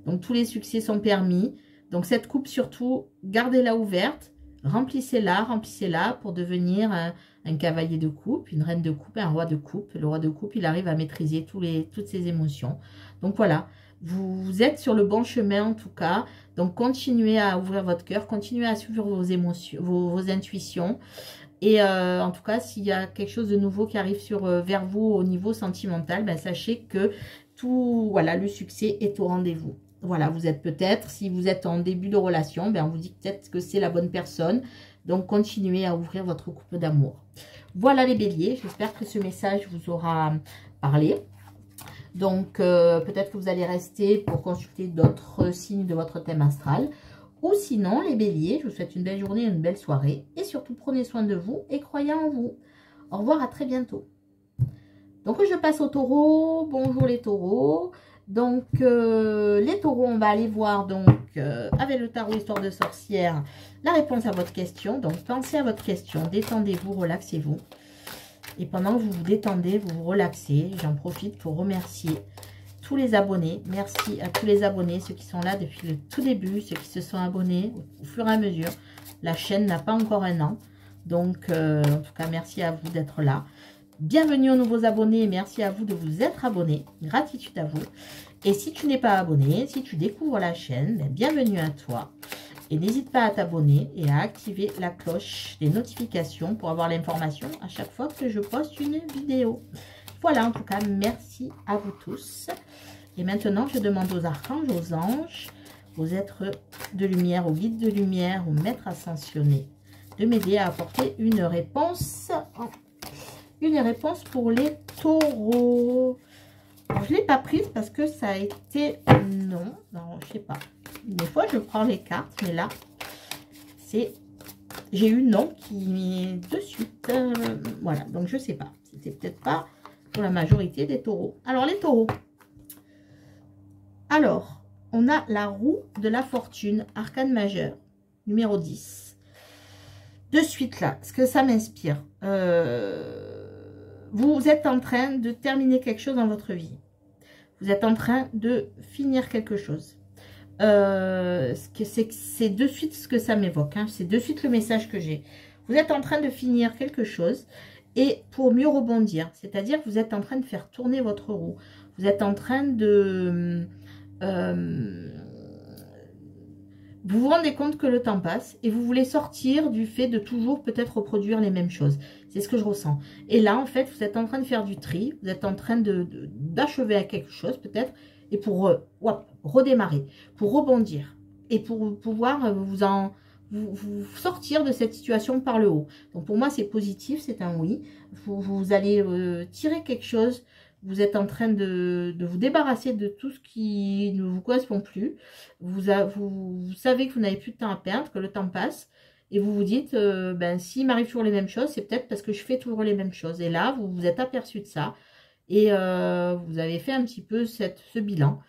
Donc tous les succès sont permis. Donc cette coupe surtout, gardez-la ouverte. Remplissez-la pour devenir un cavalier de coupe, une reine de coupe, un roi de coupe. Le roi de coupe, il arrive à maîtriser toutes ses émotions. Donc voilà, vous êtes sur le bon chemin en tout cas. Donc continuez à ouvrir votre cœur, continuez à suivre vos émotions, vos intuitions. Et en tout cas, s'il y a quelque chose de nouveau qui arrive vers vous au niveau sentimental, ben, sachez que voilà, le succès est au rendez-vous. Voilà, vous êtes peut-être, si vous êtes en début de relation, ben on vous dit peut-être que c'est la bonne personne. Donc, continuez à ouvrir votre couple d'amour. Voilà les béliers, j'espère que ce message vous aura parlé. Donc, peut-être que vous allez rester pour consulter d'autres signes de votre thème astral. Ou sinon, les béliers, je vous souhaite une belle journée, une belle soirée. Et surtout, prenez soin de vous et croyez en vous. Au revoir, à très bientôt. Donc, je passe aux taureaux. Bonjour les taureaux. Donc, les taureaux, on va aller voir donc avec le tarot Histoire de sorcière la réponse à votre question. Donc, pensez à votre question, détendez-vous, relaxez-vous. Et pendant que vous vous détendez, vous vous relaxez, j'en profite pour remercier tous les abonnés. Merci à tous les abonnés, ceux qui sont là depuis le tout début, ceux qui se sont abonnés au fur et à mesure. La chaîne n'a pas encore un an. Donc, en tout cas, merci à vous d'être là. Bienvenue aux nouveaux abonnés, merci à vous de vous être abonnés, gratitude à vous. Et si tu n'es pas abonné, si tu découvres la chaîne, ben bienvenue à toi. Et n'hésite pas à t'abonner et à activer la cloche des notifications pour avoir l'information à chaque fois que je poste une vidéo. Voilà, en tout cas, merci à vous tous. Et maintenant, je demande aux archanges, aux anges, aux êtres de lumière, aux guides de lumière, aux maîtres ascensionnés, de m'aider à apporter une réponse pour les taureaux. Alors, je ne l'ai pas prise parce que ça a été... Non, je sais pas. Des fois, je prends les cartes, mais là, j'ai eu non qui de suite. Voilà, donc je sais pas. C'était peut-être pas pour la majorité des taureaux. Alors, les taureaux. Alors, on a la roue de la fortune, arcane majeur, numéro 10. De suite, là, ce que ça m'inspire. Vous êtes en train de terminer quelque chose dans votre vie. Vous êtes en train de finir quelque chose. C'est de suite ce que ça m'évoque. Hein. C'est de suite le message que j'ai. Vous êtes en train de finir quelque chose et pour mieux rebondir. C'est-à-dire que vous êtes en train de faire tourner votre roue. Vous êtes en train de... vous vous rendez compte que le temps passe et vous voulez sortir du fait de toujours peut-être reproduire les mêmes choses. C'est ce que je ressens. Et là, en fait, vous êtes en train de faire du tri. Vous êtes en train d'achever à quelque chose peut-être. Et pour redémarrer, pour rebondir. Et pour pouvoir vous sortir de cette situation par le haut. Donc pour moi, c'est positif, c'est un oui. Vous allez tirer quelque chose. Vous êtes en train de vous débarrasser de tout ce qui ne vous correspond plus. Vous savez que vous n'avez plus de temps à perdre, que le temps passe. Et vous vous dites, ben, s'il m'arrive toujours les mêmes choses, c'est peut-être parce que je fais toujours les mêmes choses. Et là, vous vous êtes aperçu de ça. Et vous avez fait un petit peu ce bilan.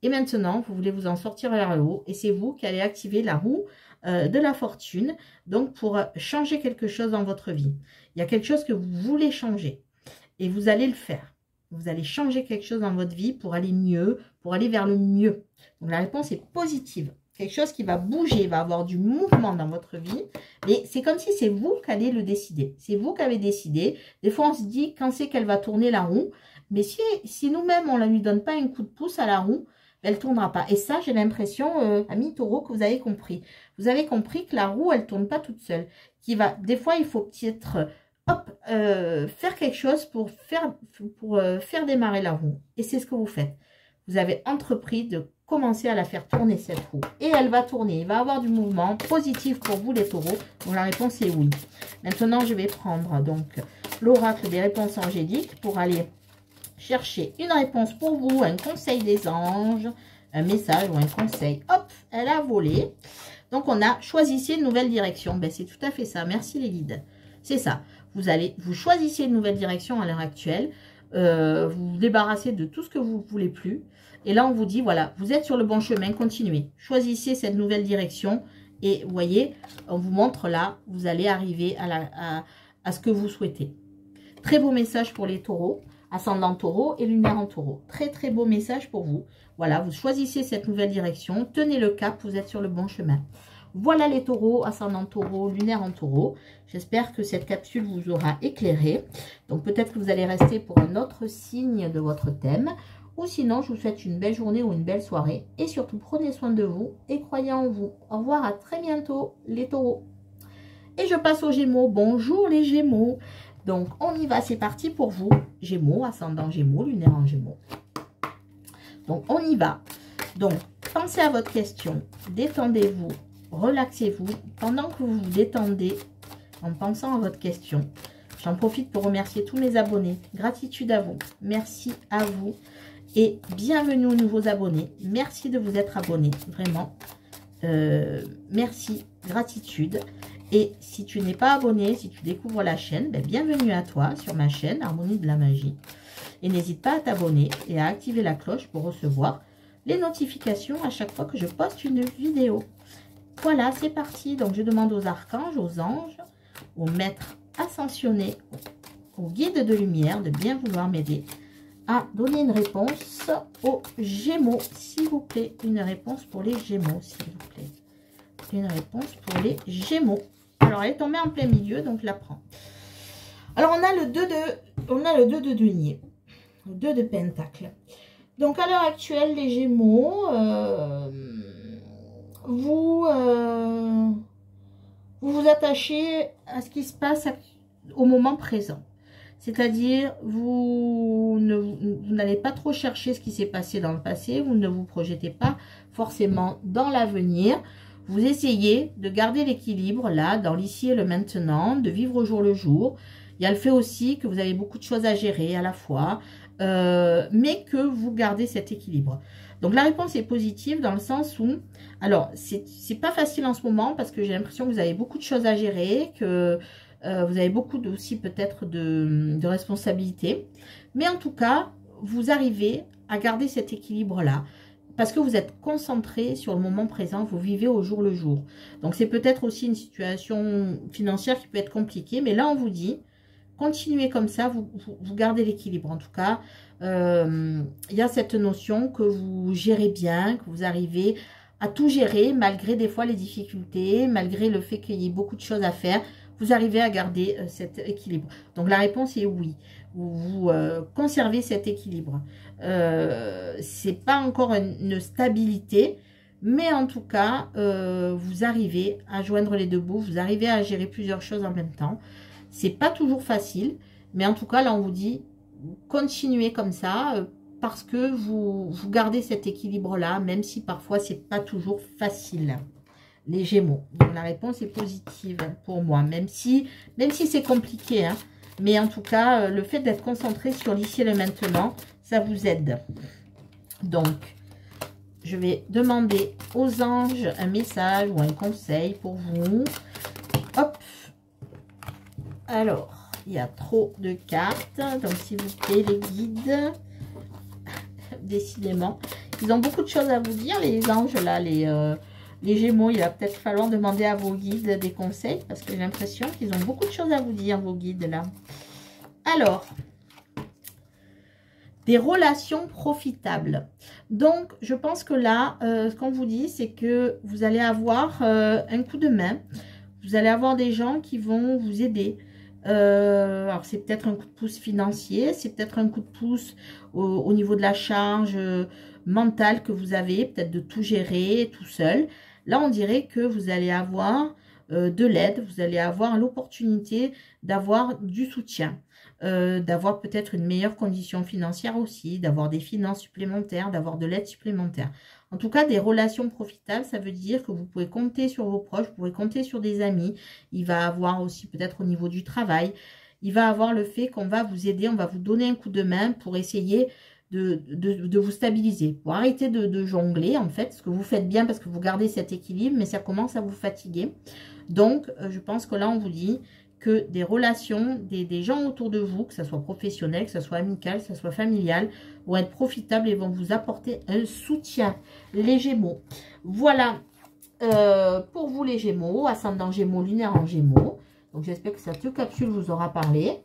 Et maintenant, vous voulez vous en sortir vers le haut. Et c'est vous qui allez activer la roue de la fortune. Donc, pour changer quelque chose dans votre vie. Il y a quelque chose que vous voulez changer. Et vous allez le faire. Vous allez changer quelque chose dans votre vie pour aller mieux, pour aller vers le mieux. Donc, la réponse est positive. Quelque chose qui va bouger, va avoir du mouvement dans votre vie. Mais c'est comme si c'est vous qui allez le décider. C'est vous qui avez décidé. Des fois, on se dit quand c'est qu'elle va tourner la roue. Mais si nous-mêmes, on ne lui donne pas un coup de pouce à la roue, elle ne tournera pas. Et ça, j'ai l'impression, amis taureaux, que vous avez compris. Vous avez compris que la roue, elle ne tourne pas toute seule. Des fois, il faut peut-être faire quelque chose pour faire démarrer la roue. Et c'est ce que vous faites. Vous avez entrepris de commencer à la faire tourner, cette roue. Et elle va tourner. Il va y avoir du mouvement positif pour vous, les taureaux. Donc, la réponse est oui. Maintenant, je vais prendre donc l'oracle des réponses angéliques pour aller chercher une réponse pour vous, un conseil des anges, un message ou un conseil. Hop, elle a volé. Donc, on a choisissez une nouvelle direction. Ben, c'est tout à fait ça. Merci les guides. C'est ça. Vous choisissez une nouvelle direction à l'heure actuelle. Vous vous débarrassez de tout ce que vous ne voulez plus. Et là, on vous dit, voilà, vous êtes sur le bon chemin, continuez. Choisissez cette nouvelle direction. Et vous voyez, on vous montre là, vous allez arriver à ce que vous souhaitez. Très beau message pour les taureaux. Ascendant taureau et lunaire en taureau. Très très beau message pour vous. Voilà, vous choisissez cette nouvelle direction. Tenez le cap, vous êtes sur le bon chemin. Voilà les taureaux, ascendant taureau, lunaire en taureau. J'espère que cette capsule vous aura éclairé. Donc peut-être que vous allez rester pour un autre signe de votre thème. Ou sinon, je vous souhaite une belle journée ou une belle soirée. Et surtout, prenez soin de vous et croyez en vous. Au revoir, à très bientôt les taureaux. Et je passe aux Gémeaux. Bonjour les Gémeaux. Donc, on y va, c'est parti pour vous. Gémeaux, ascendant Gémeaux, lunaire en Gémeaux. Donc, on y va. Donc, pensez à votre question. Détendez-vous, relaxez-vous. Pendant que vous vous détendez, en pensant à votre question, j'en profite pour remercier tous mes abonnés. Gratitude à vous. Merci à vous. Et bienvenue aux nouveaux abonnés. Merci de vous être abonnés. Vraiment. Merci. Gratitude. Et si tu n'es pas abonné, si tu découvres la chaîne, ben bienvenue à toi sur ma chaîne Harmonie de la Magie. Et n'hésite pas à t'abonner et à activer la cloche pour recevoir les notifications à chaque fois que je poste une vidéo. Voilà, c'est parti. Donc, je demande aux archanges, aux anges, aux maîtres ascensionnés, aux guides de lumière de bien vouloir m'aider à donner une réponse aux Gémeaux. S'il vous plaît, une réponse pour les Gémeaux, s'il vous plaît. Une réponse pour les Gémeaux. Alors, elle est tombée en plein milieu, donc je la prends. Alors, on a le 2 de denier. Le 2 de pentacle. Donc, à l'heure actuelle, les Gémeaux, vous vous attachez à ce qui se passe au moment présent. C'est-à-dire, vous n'allez pas trop chercher ce qui s'est passé dans le passé. Vous ne vous projetez pas forcément dans l'avenir. Vous essayez de garder l'équilibre là, dans l'ici et le maintenant, de vivre au jour le jour. Il y a le fait aussi que vous avez beaucoup de choses à gérer à la fois, mais que vous gardez cet équilibre. Donc la réponse est positive dans le sens où, alors c'est pas facile en ce moment parce que j'ai l'impression que vous avez beaucoup de choses à gérer, que Vous avez beaucoup aussi peut-être de responsabilités. Mais en tout cas, vous arrivez à garder cet équilibre-là. Parce que vous êtes concentré sur le moment présent, vous vivez au jour le jour. Donc c'est peut-être aussi une situation financière qui peut être compliquée. Mais là, on vous dit, continuez comme ça, vous gardez l'équilibre. En tout cas, il y a cette notion que vous gérez bien, que vous arrivez à tout gérer, malgré des fois les difficultés, malgré le fait qu'il y ait beaucoup de choses à faire. Vous arrivez à garder cet équilibre. Donc la réponse est oui. Vous conservez cet équilibre. C'est pas encore une stabilité, mais en tout cas, vous arrivez à joindre les deux bouts. Vous arrivez à gérer plusieurs choses en même temps. C'est pas toujours facile, mais en tout cas, là, on vous dit, continuez comme ça, parce que vous gardez cet équilibre-là, même si parfois, c'est pas toujours facile. Les Gémeaux. Donc, la réponse est positive pour moi, même si c'est compliqué, hein. Mais en tout cas, le fait d'être concentré sur l'ici et le maintenant, ça vous aide. Donc, je vais demander aux anges un message ou un conseil pour vous. Hop. Alors, il y a trop de cartes. Donc, s'il vous plaît, les guides. Décidément. Ils ont beaucoup de choses à vous dire, les anges, là, les Gémeaux. Il va peut-être falloir demander à vos guides des conseils, parce que j'ai l'impression qu'ils ont beaucoup de choses à vous dire, vos guides, là. Alors, des relations profitables. Donc, je pense que là, ce qu'on vous dit, c'est que vous allez avoir un coup de main. Vous allez avoir des gens qui vont vous aider. Alors, c'est peut-être un coup de pouce financier, c'est peut-être un coup de pouce au niveau de la charge mentale que vous avez, peut-être de tout gérer tout seul. Là, on dirait que vous allez avoir de l'aide, vous allez avoir l'opportunité d'avoir du soutien. D'avoir peut-être une meilleure condition financière aussi, d'avoir des finances supplémentaires, d'avoir de l'aide supplémentaire. En tout cas, des relations profitables, ça veut dire que vous pouvez compter sur vos proches, vous pouvez compter sur des amis. Il va avoir aussi peut-être au niveau du travail, il va avoir le fait qu'on va vous aider, on va vous donner un coup de main pour essayer de vous stabiliser, pour arrêter de jongler en fait, ce que vous faites bien parce que vous gardez cet équilibre, mais ça commence à vous fatiguer. Donc, je pense que là, on vous dit que des relations, des gens autour de vous, que ce soit professionnel, que ce soit amical, que ce soit familial, vont être profitables et vont vous apporter un soutien. Les Gémeaux. Voilà pour vous les Gémeaux, ascendant Gémeaux, lunaire en Gémeaux. Donc j'espère que cette capsule vous aura parlé.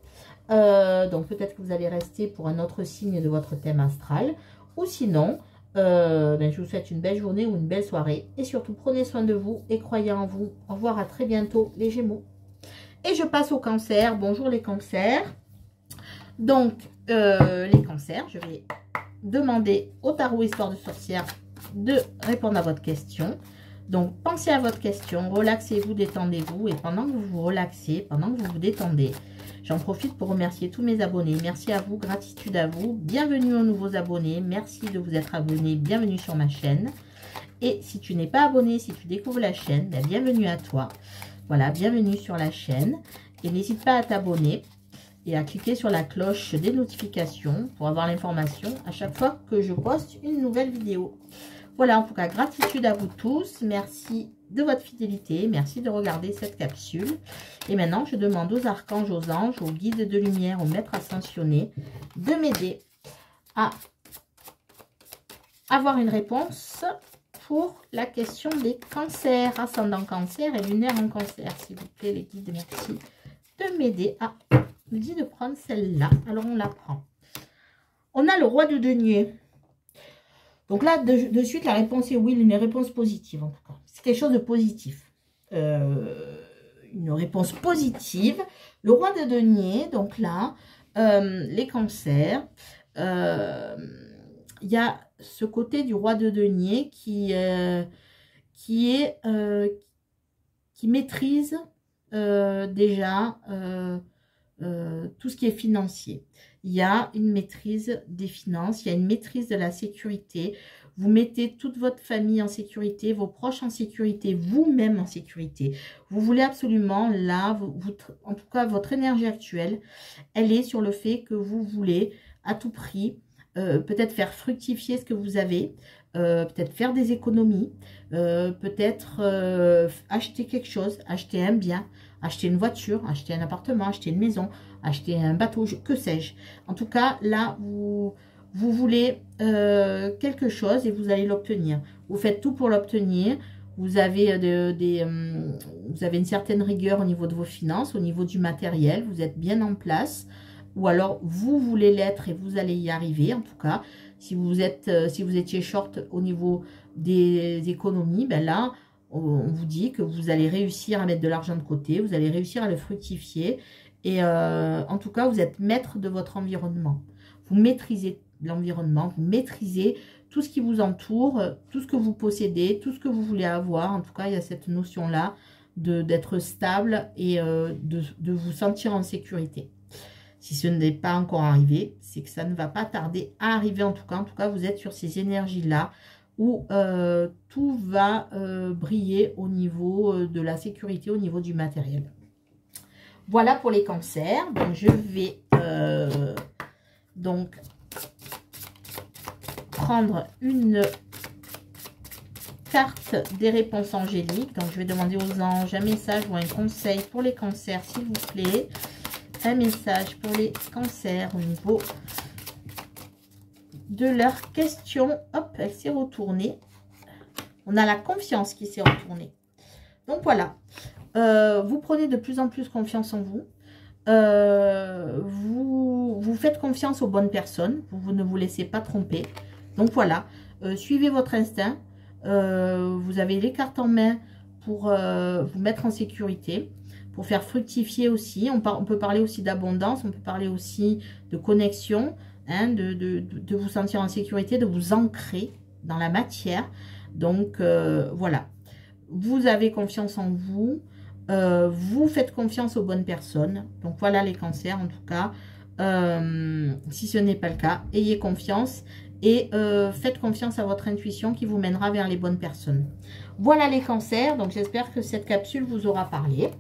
Donc peut-être que vous allez rester pour un autre signe de votre thème astral. Ou sinon, je vous souhaite une belle journée ou une belle soirée. Et surtout, prenez soin de vous et croyez en vous. Au revoir, à très bientôt les Gémeaux. Et je passe au cancer. Bonjour les cancers. Donc, les cancers, je vais demander au tarot Histoire de sorcière de répondre à votre question. Donc, pensez à votre question, relaxez-vous, détendez-vous. Et pendant que vous vous relaxez, pendant que vous vous détendez, j'en profite pour remercier tous mes abonnés. Merci à vous, gratitude à vous. Bienvenue aux nouveaux abonnés. Merci de vous être abonnés. Bienvenue sur ma chaîne. Et si tu n'es pas abonné, si tu découvres la chaîne, ben, bienvenue à toi. Voilà, bienvenue sur la chaîne. Et n'hésite pas à t'abonner et à cliquer sur la cloche des notifications pour avoir l'information à chaque fois que je poste une nouvelle vidéo. Voilà, en tout cas, gratitude à vous tous. Merci de votre fidélité. Merci de regarder cette capsule. Et maintenant, je demande aux archanges, aux anges, aux guides de lumière, aux maîtres ascensionnés de m'aider à avoir une réponse pour la question des cancers, ascendant cancer et lunaire en cancer. S'il vous plaît, les guides, merci de m'aider à... Je me dis de prendre celle-là. Alors, on la prend. On a le roi de denier. Donc là, de suite, la réponse est oui, une réponse positive en tout cas. C'est quelque chose de positif. Une réponse positive. Le roi de denier, donc là, les cancers, il y a ce côté du roi de denier qui maîtrise déjà tout ce qui est financier. Il y a une maîtrise des finances, il y a une maîtrise de la sécurité. Vous mettez toute votre famille en sécurité, vos proches en sécurité, vous-même en sécurité. Vous voulez absolument, là, en tout cas, votre énergie actuelle, elle est sur le fait que vous voulez à tout prix peut-être faire fructifier ce que vous avez, peut-être faire des économies, peut-être acheter quelque chose, acheter un bien. acheter une voiture, acheter un appartement, acheter une maison, acheter un bateau, que sais-je. En tout cas, là, vous voulez quelque chose et vous allez l'obtenir. Vous faites tout pour l'obtenir. Vous avez, vous avez une certaine rigueur au niveau de vos finances, au niveau du matériel. Vous êtes bien en place. Ou alors, vous voulez l'être et vous allez y arriver. En tout cas, si vous étiez short au niveau des économies, ben là, on vous dit que vous allez réussir à mettre de l'argent de côté. Vous allez réussir à le fructifier. Et en tout cas, vous êtes maître de votre environnement. Vous maîtrisez l'environnement, vous maîtrisez tout ce qui vous entoure, tout ce que vous possédez, tout ce que vous voulez avoir. En tout cas, il y a cette notion-là d'être stable et de vous sentir en sécurité. Si ce n'est pas encore arrivé, c'est que ça ne va pas tarder à arriver en tout cas. En tout cas, vous êtes sur ces énergies-là où tout va briller au niveau de la sécurité, au niveau du matériel. Voilà pour les cancers. Donc, je vais donc prendre une carte des réponses angéliques. Donc, je vais demander aux anges un message ou un conseil pour les cancers, s'il vous plaît. Un message pour les cancers au niveau de leurs questions. Hop, elle s'est retournée. On a la confiance qui s'est retournée. Donc, voilà. Vous prenez de plus en plus confiance en vous. Vous faites confiance aux bonnes personnes. Vous ne vous laissez pas tromper. Donc, voilà. Suivez votre instinct. Vous avez les cartes en main pour vous mettre en sécurité, pour faire fructifier aussi. On peut parler aussi d'abondance, on peut parler aussi de connexion, hein, de vous sentir en sécurité, de vous ancrer dans la matière. Donc, voilà. Vous avez confiance en vous. Vous faites confiance aux bonnes personnes. Donc, voilà les cancers, en tout cas. Si ce n'est pas le cas, ayez confiance. Et faites confiance à votre intuition qui vous mènera vers les bonnes personnes. Voilà les cancers. Donc, j'espère que cette capsule vous aura parlé.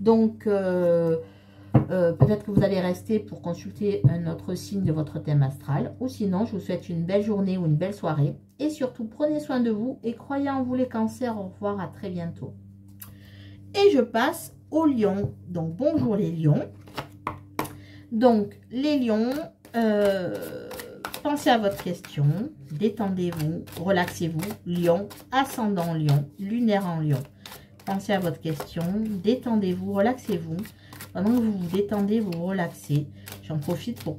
Donc, peut-être que vous allez rester pour consulter un autre signe de votre thème astral. Ou sinon, je vous souhaite une belle journée ou une belle soirée. Et surtout, prenez soin de vous et croyez en vous les cancers. Au revoir, à très bientôt. Et je passe aux lions. Donc, bonjour les lions. Donc, les lions... pensez à votre question, détendez-vous, relaxez-vous, lion, ascendant lion, lunaire en lion. Pensez à votre question, détendez-vous, relaxez-vous. Pendant que vous vous détendez, vous relaxez. J'en profite pour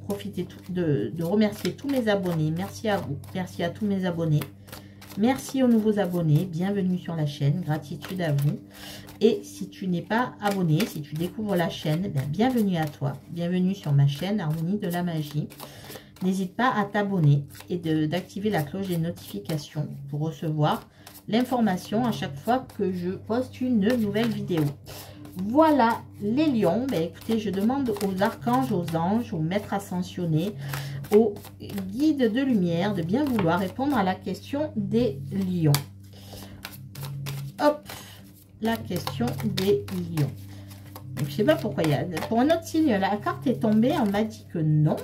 de remercier tous mes abonnés. Merci à vous, merci à tous mes abonnés. Merci aux nouveaux abonnés, bienvenue sur la chaîne, gratitude à vous. Et si tu n'es pas abonné, si tu découvres la chaîne, bienvenue à toi. Bienvenue sur ma chaîne Harmonie de la Magie. N'hésite pas à t'abonner et d'activer la cloche des notifications pour recevoir l'information à chaque fois que je poste une nouvelle vidéo. Voilà les lions. Écoutez, je demande aux archanges, aux anges, aux maîtres ascensionnés, aux guides de lumière de bien vouloir répondre à la question des lions. Hop, la question des lions. Donc, je ne sais pas pourquoi il y a... Pour un autre signe, la carte est tombée. On m'a dit que non,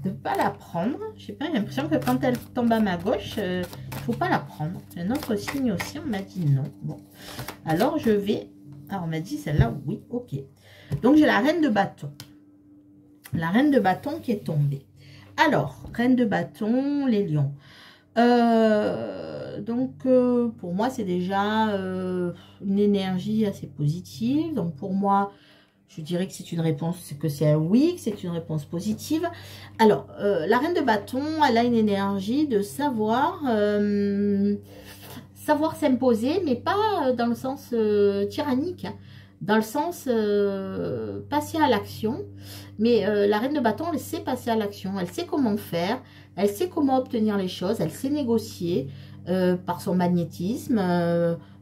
de ne pas la prendre. Je sais pas, j'ai l'impression que quand elle tombe à ma gauche, il ne faut pas la prendre. Un autre signe aussi, on m'a dit non. Bon, alors je vais... Alors, on m'a dit celle-là, oui, ok. Donc, j'ai la reine de bâton. La reine de bâton qui est tombée. Alors, reine de bâton, les lions. Pour moi, c'est déjà une énergie assez positive. Donc, pour moi, je dirais que c'est une réponse, que c'est un oui, que c'est une réponse positive. Alors, la reine de bâton, elle a une énergie de savoir s'imposer, mais pas dans le sens tyrannique, hein, dans le sens passer à l'action. Mais la reine de bâton, elle sait passer à l'action, elle sait comment faire, elle sait comment obtenir les choses, elle sait négocier par son magnétisme,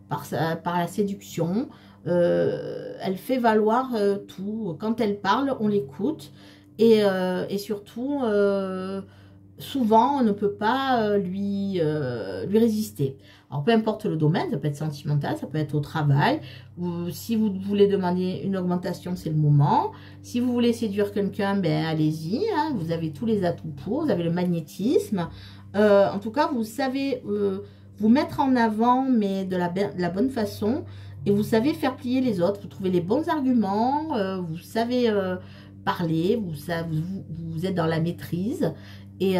par la séduction. Elle fait valoir tout. Quand elle parle, on l'écoute. Et surtout, souvent, on ne peut pas lui résister. Alors, peu importe le domaine, ça peut être sentimental, ça peut être au travail. Ou, si vous voulez demander une augmentation, c'est le moment. Si vous voulez séduire quelqu'un, allez-y. Hein, vous avez tous les atouts pour. Vous avez le magnétisme. En tout cas, vous savez vous mettre en avant, mais de la bonne façon. et vous savez faire plier les autres. Vous trouvez les bons arguments, vous savez parler, vous êtes dans la maîtrise et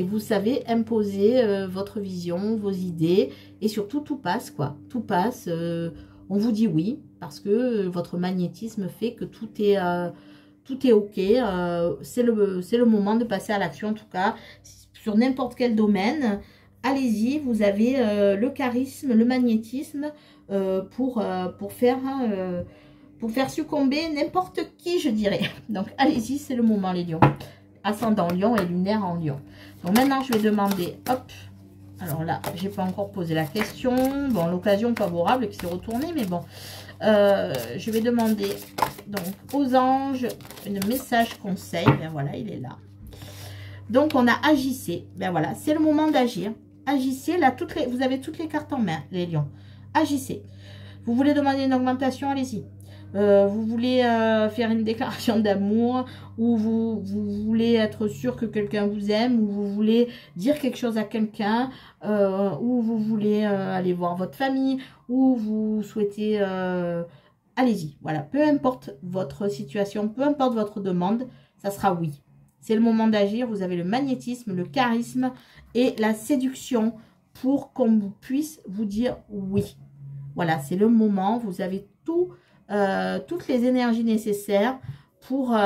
vous savez imposer votre vision, vos idées et surtout tout passe quoi. Tout passe, on vous dit oui parce que votre magnétisme fait que tout est ok. C'est le moment de passer à l'action en tout cas sur n'importe quel domaine. Allez-y, vous avez le charisme, le magnétisme pour faire succomber n'importe qui, je dirais. Donc, allez-y, c'est le moment, les lions. Ascendant lion et lunaire en lion. Donc, maintenant, je vais demander, hop, alors là, j'ai pas encore posé la question. Bon, l'occasion favorable qui s'est retournée, mais bon. Je vais demander, donc, aux anges, un message conseil. Ben voilà, il est là. Donc, on a agissé. Ben voilà, c'est le moment d'agir. Agissez, là, vous avez toutes les cartes en main, les lions. Agissez. Vous voulez demander une augmentation, allez-y. Vous voulez faire une déclaration d'amour, ou vous voulez être sûr que quelqu'un vous aime, ou vous voulez dire quelque chose à quelqu'un, ou vous voulez aller voir votre famille, ou vous souhaitez... allez-y, voilà. Peu importe votre situation, peu importe votre demande, ça sera oui. C'est le moment d'agir. Vous avez le magnétisme, le charisme et la séduction pour qu'on puisse vous dire oui. Voilà, c'est le moment. Vous avez toutes les énergies nécessaires pour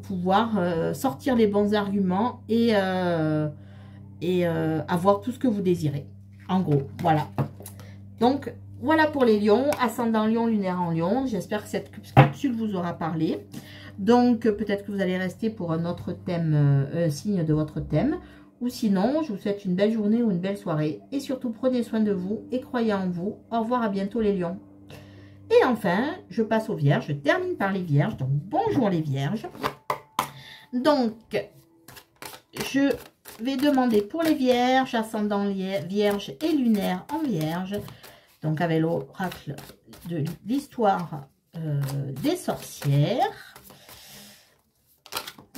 pouvoir sortir les bons arguments et avoir tout ce que vous désirez. En gros, voilà. Donc, voilà pour les lions, ascendant lion, lunaire en lion. J'espère que cette capsule vous aura parlé. Donc, peut-être que vous allez rester pour un autre thème, un signe de votre thème. Ou sinon, je vous souhaite une belle journée ou une belle soirée. Et surtout, prenez soin de vous et croyez en vous. Au revoir, à bientôt les lions. Et enfin, je passe aux vierges. Je termine par les vierges. Donc, bonjour les vierges. Donc, je vais demander pour les vierges, ascendant vierge et lunaire en vierge. Donc, avec l'oracle de l'histoire des sorcières.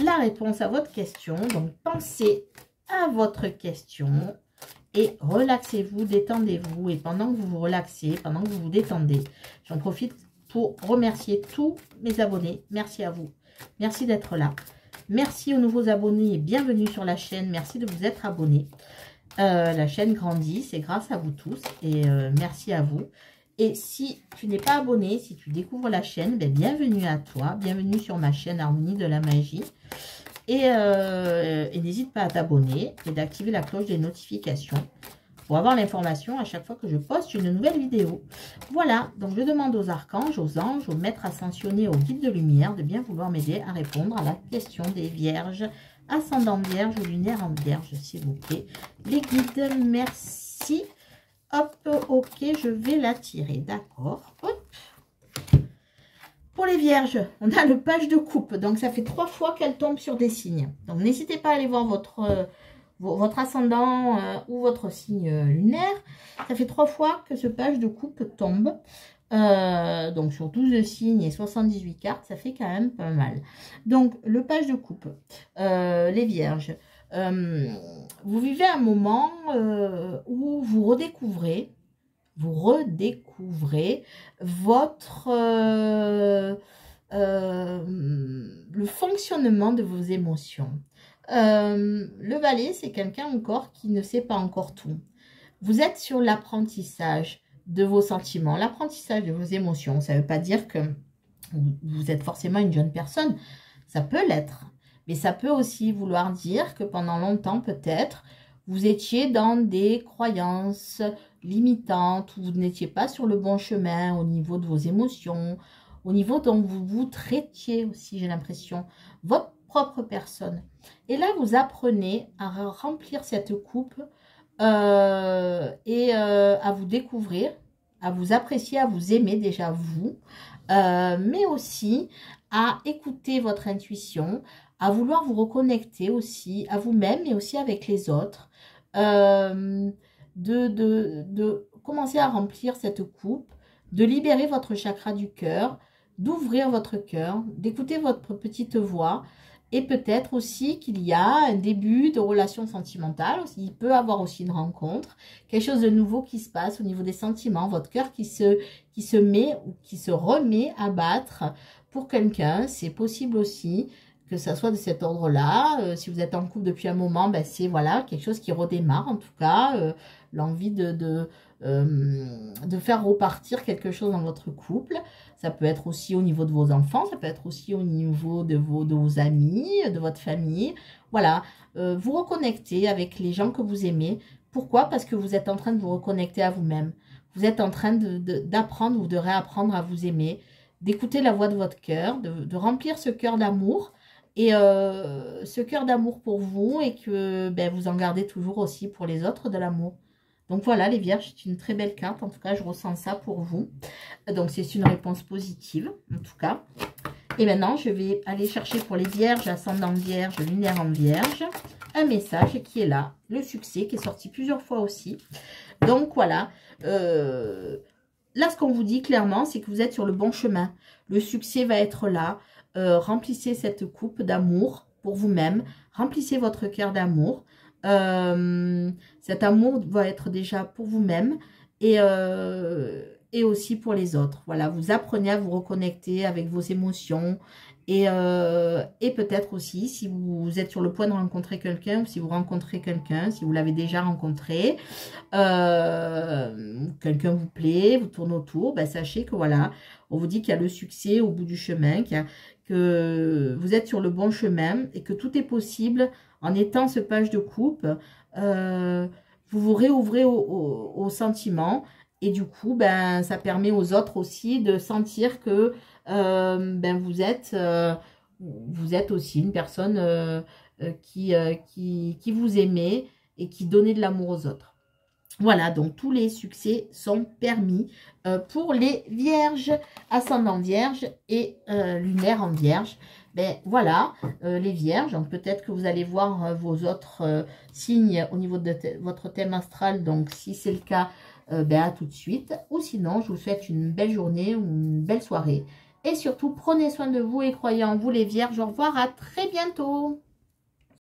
La réponse à votre question. Donc, pensez à votre question et relaxez-vous, détendez-vous. Et pendant que vous vous relaxez, pendant que vous vous détendez, j'en profite pour remercier tous mes abonnés. Merci à vous. Merci d'être là. Merci aux nouveaux abonnés et bienvenue sur la chaîne. Merci de vous être abonnés. La chaîne grandit, c'est grâce à vous tous et merci à vous. Et si tu n'es pas abonné, si tu découvres la chaîne, ben bienvenue à toi. Bienvenue sur ma chaîne Harmonie de la Magie. Et n'hésite pas à t'abonner et d'activer la cloche des notifications pour avoir l'information à chaque fois que je poste une nouvelle vidéo. Voilà, donc je demande aux archanges, aux anges, aux maîtres ascensionnés, aux guides de lumière de bien vouloir m'aider à répondre à la question des vierges, ascendant vierge ou lunaire en vierge, s'il vous plaît. Les guides, merci. Hop, ok, je vais la tirer, d'accord. Hop. Pour les vierges, on a le page de coupe. Donc, ça fait 3 fois qu'elle tombe sur des signes. Donc, n'hésitez pas à aller voir votre ascendant ou votre signe lunaire. Ça fait 3 fois que ce page de coupe tombe. Donc, sur 12 signes et 78 cartes, ça fait quand même pas mal. Donc, le page de coupe, les vierges. Vous vivez un moment où vous redécouvrez votre le fonctionnement de vos émotions. Le valet, c'est quelqu'un encore qui ne sait pas encore tout. Vous êtes sur l'apprentissage de vos sentiments, l'apprentissage de vos émotions. Ça ne veut pas dire que vous êtes forcément une jeune personne. Ça peut l'être. Mais ça peut aussi vouloir dire que pendant longtemps, peut-être, vous étiez dans des croyances limitantes, vous n'étiez pas sur le bon chemin au niveau de vos émotions, au niveau dont vous vous traitiez aussi, j'ai l'impression, votre propre personne. Et là, vous apprenez à remplir cette coupe et à vous découvrir, à vous apprécier, à vous aimer déjà vous, mais aussi à écouter votre intuition, à vouloir vous reconnecter aussi à vous-même et aussi avec les autres, de commencer à remplir cette coupe, de libérer votre chakra du cœur, d'ouvrir votre cœur, d'écouter votre petite voix Et peut-être aussi qu'il y a un début de relation sentimentale. Il peut y avoir aussi une rencontre, quelque chose de nouveau qui se passe au niveau des sentiments, votre cœur qui se met ou qui se remet à battre pour quelqu'un. C'est possible aussi que ça soit de cet ordre-là. Si vous êtes en couple depuis un moment, ben c'est voilà, quelque chose qui redémarre en tout cas. L'envie de faire repartir quelque chose dans votre couple. Ça peut être aussi au niveau de vos enfants, ça peut être aussi au niveau de vos amis, de votre famille. Voilà, vous reconnectez avec les gens que vous aimez. Pourquoi? Parce que vous êtes en train de vous reconnecter à vous-même. Vous êtes en train d'apprendre ou de réapprendre à vous aimer, d'écouter la voix de votre cœur, de remplir ce cœur d'amour. Et ce cœur d'amour pour vous et que ben, vous en gardez toujours aussi pour les autres de l'amour. Donc voilà, les vierges, c'est une très belle carte. En tout cas, je ressens ça pour vous. Donc, c'est une réponse positive, en tout cas. Et maintenant, je vais aller chercher pour les vierges, ascendant vierge, lunaire en vierge, un message qui est là. Le succès, qui est sorti plusieurs fois aussi. Donc, voilà. Là, ce qu'on vous dit clairement, c'est que vous êtes sur le bon chemin. Le succès va être là. Remplissez cette coupe d'amour pour vous-même. Remplissez votre cœur d'amour. Cet amour va être déjà pour vous-même et aussi pour les autres. Voilà, vous apprenez à vous reconnecter avec vos émotions et peut-être aussi si vous êtes sur le point de rencontrer quelqu'un ou si vous rencontrez quelqu'un, si vous l'avez déjà rencontré, quelqu'un vous plaît, vous tourne autour, ben sachez que voilà, on vous dit qu'il y a le succès au bout du chemin, que vous êtes sur le bon chemin et que tout est possible. En étant ce page de coupe, vous vous réouvrez aux sentiments et du coup, ben, ça permet aux autres aussi de sentir que ben, vous êtes aussi une personne qui vous aimait et qui donnait de l'amour aux autres. Voilà, donc tous les succès sont permis pour les vierges, ascendant vierge et lunaire en vierge. Ben voilà, les vierges, donc peut-être que vous allez voir vos autres signes au niveau de votre thème astral, donc si c'est le cas, ben à tout de suite. Ou sinon, je vous souhaite une belle journée ou une belle soirée. Et surtout, prenez soin de vous et croyez en vous les vierges. Au revoir, à très bientôt.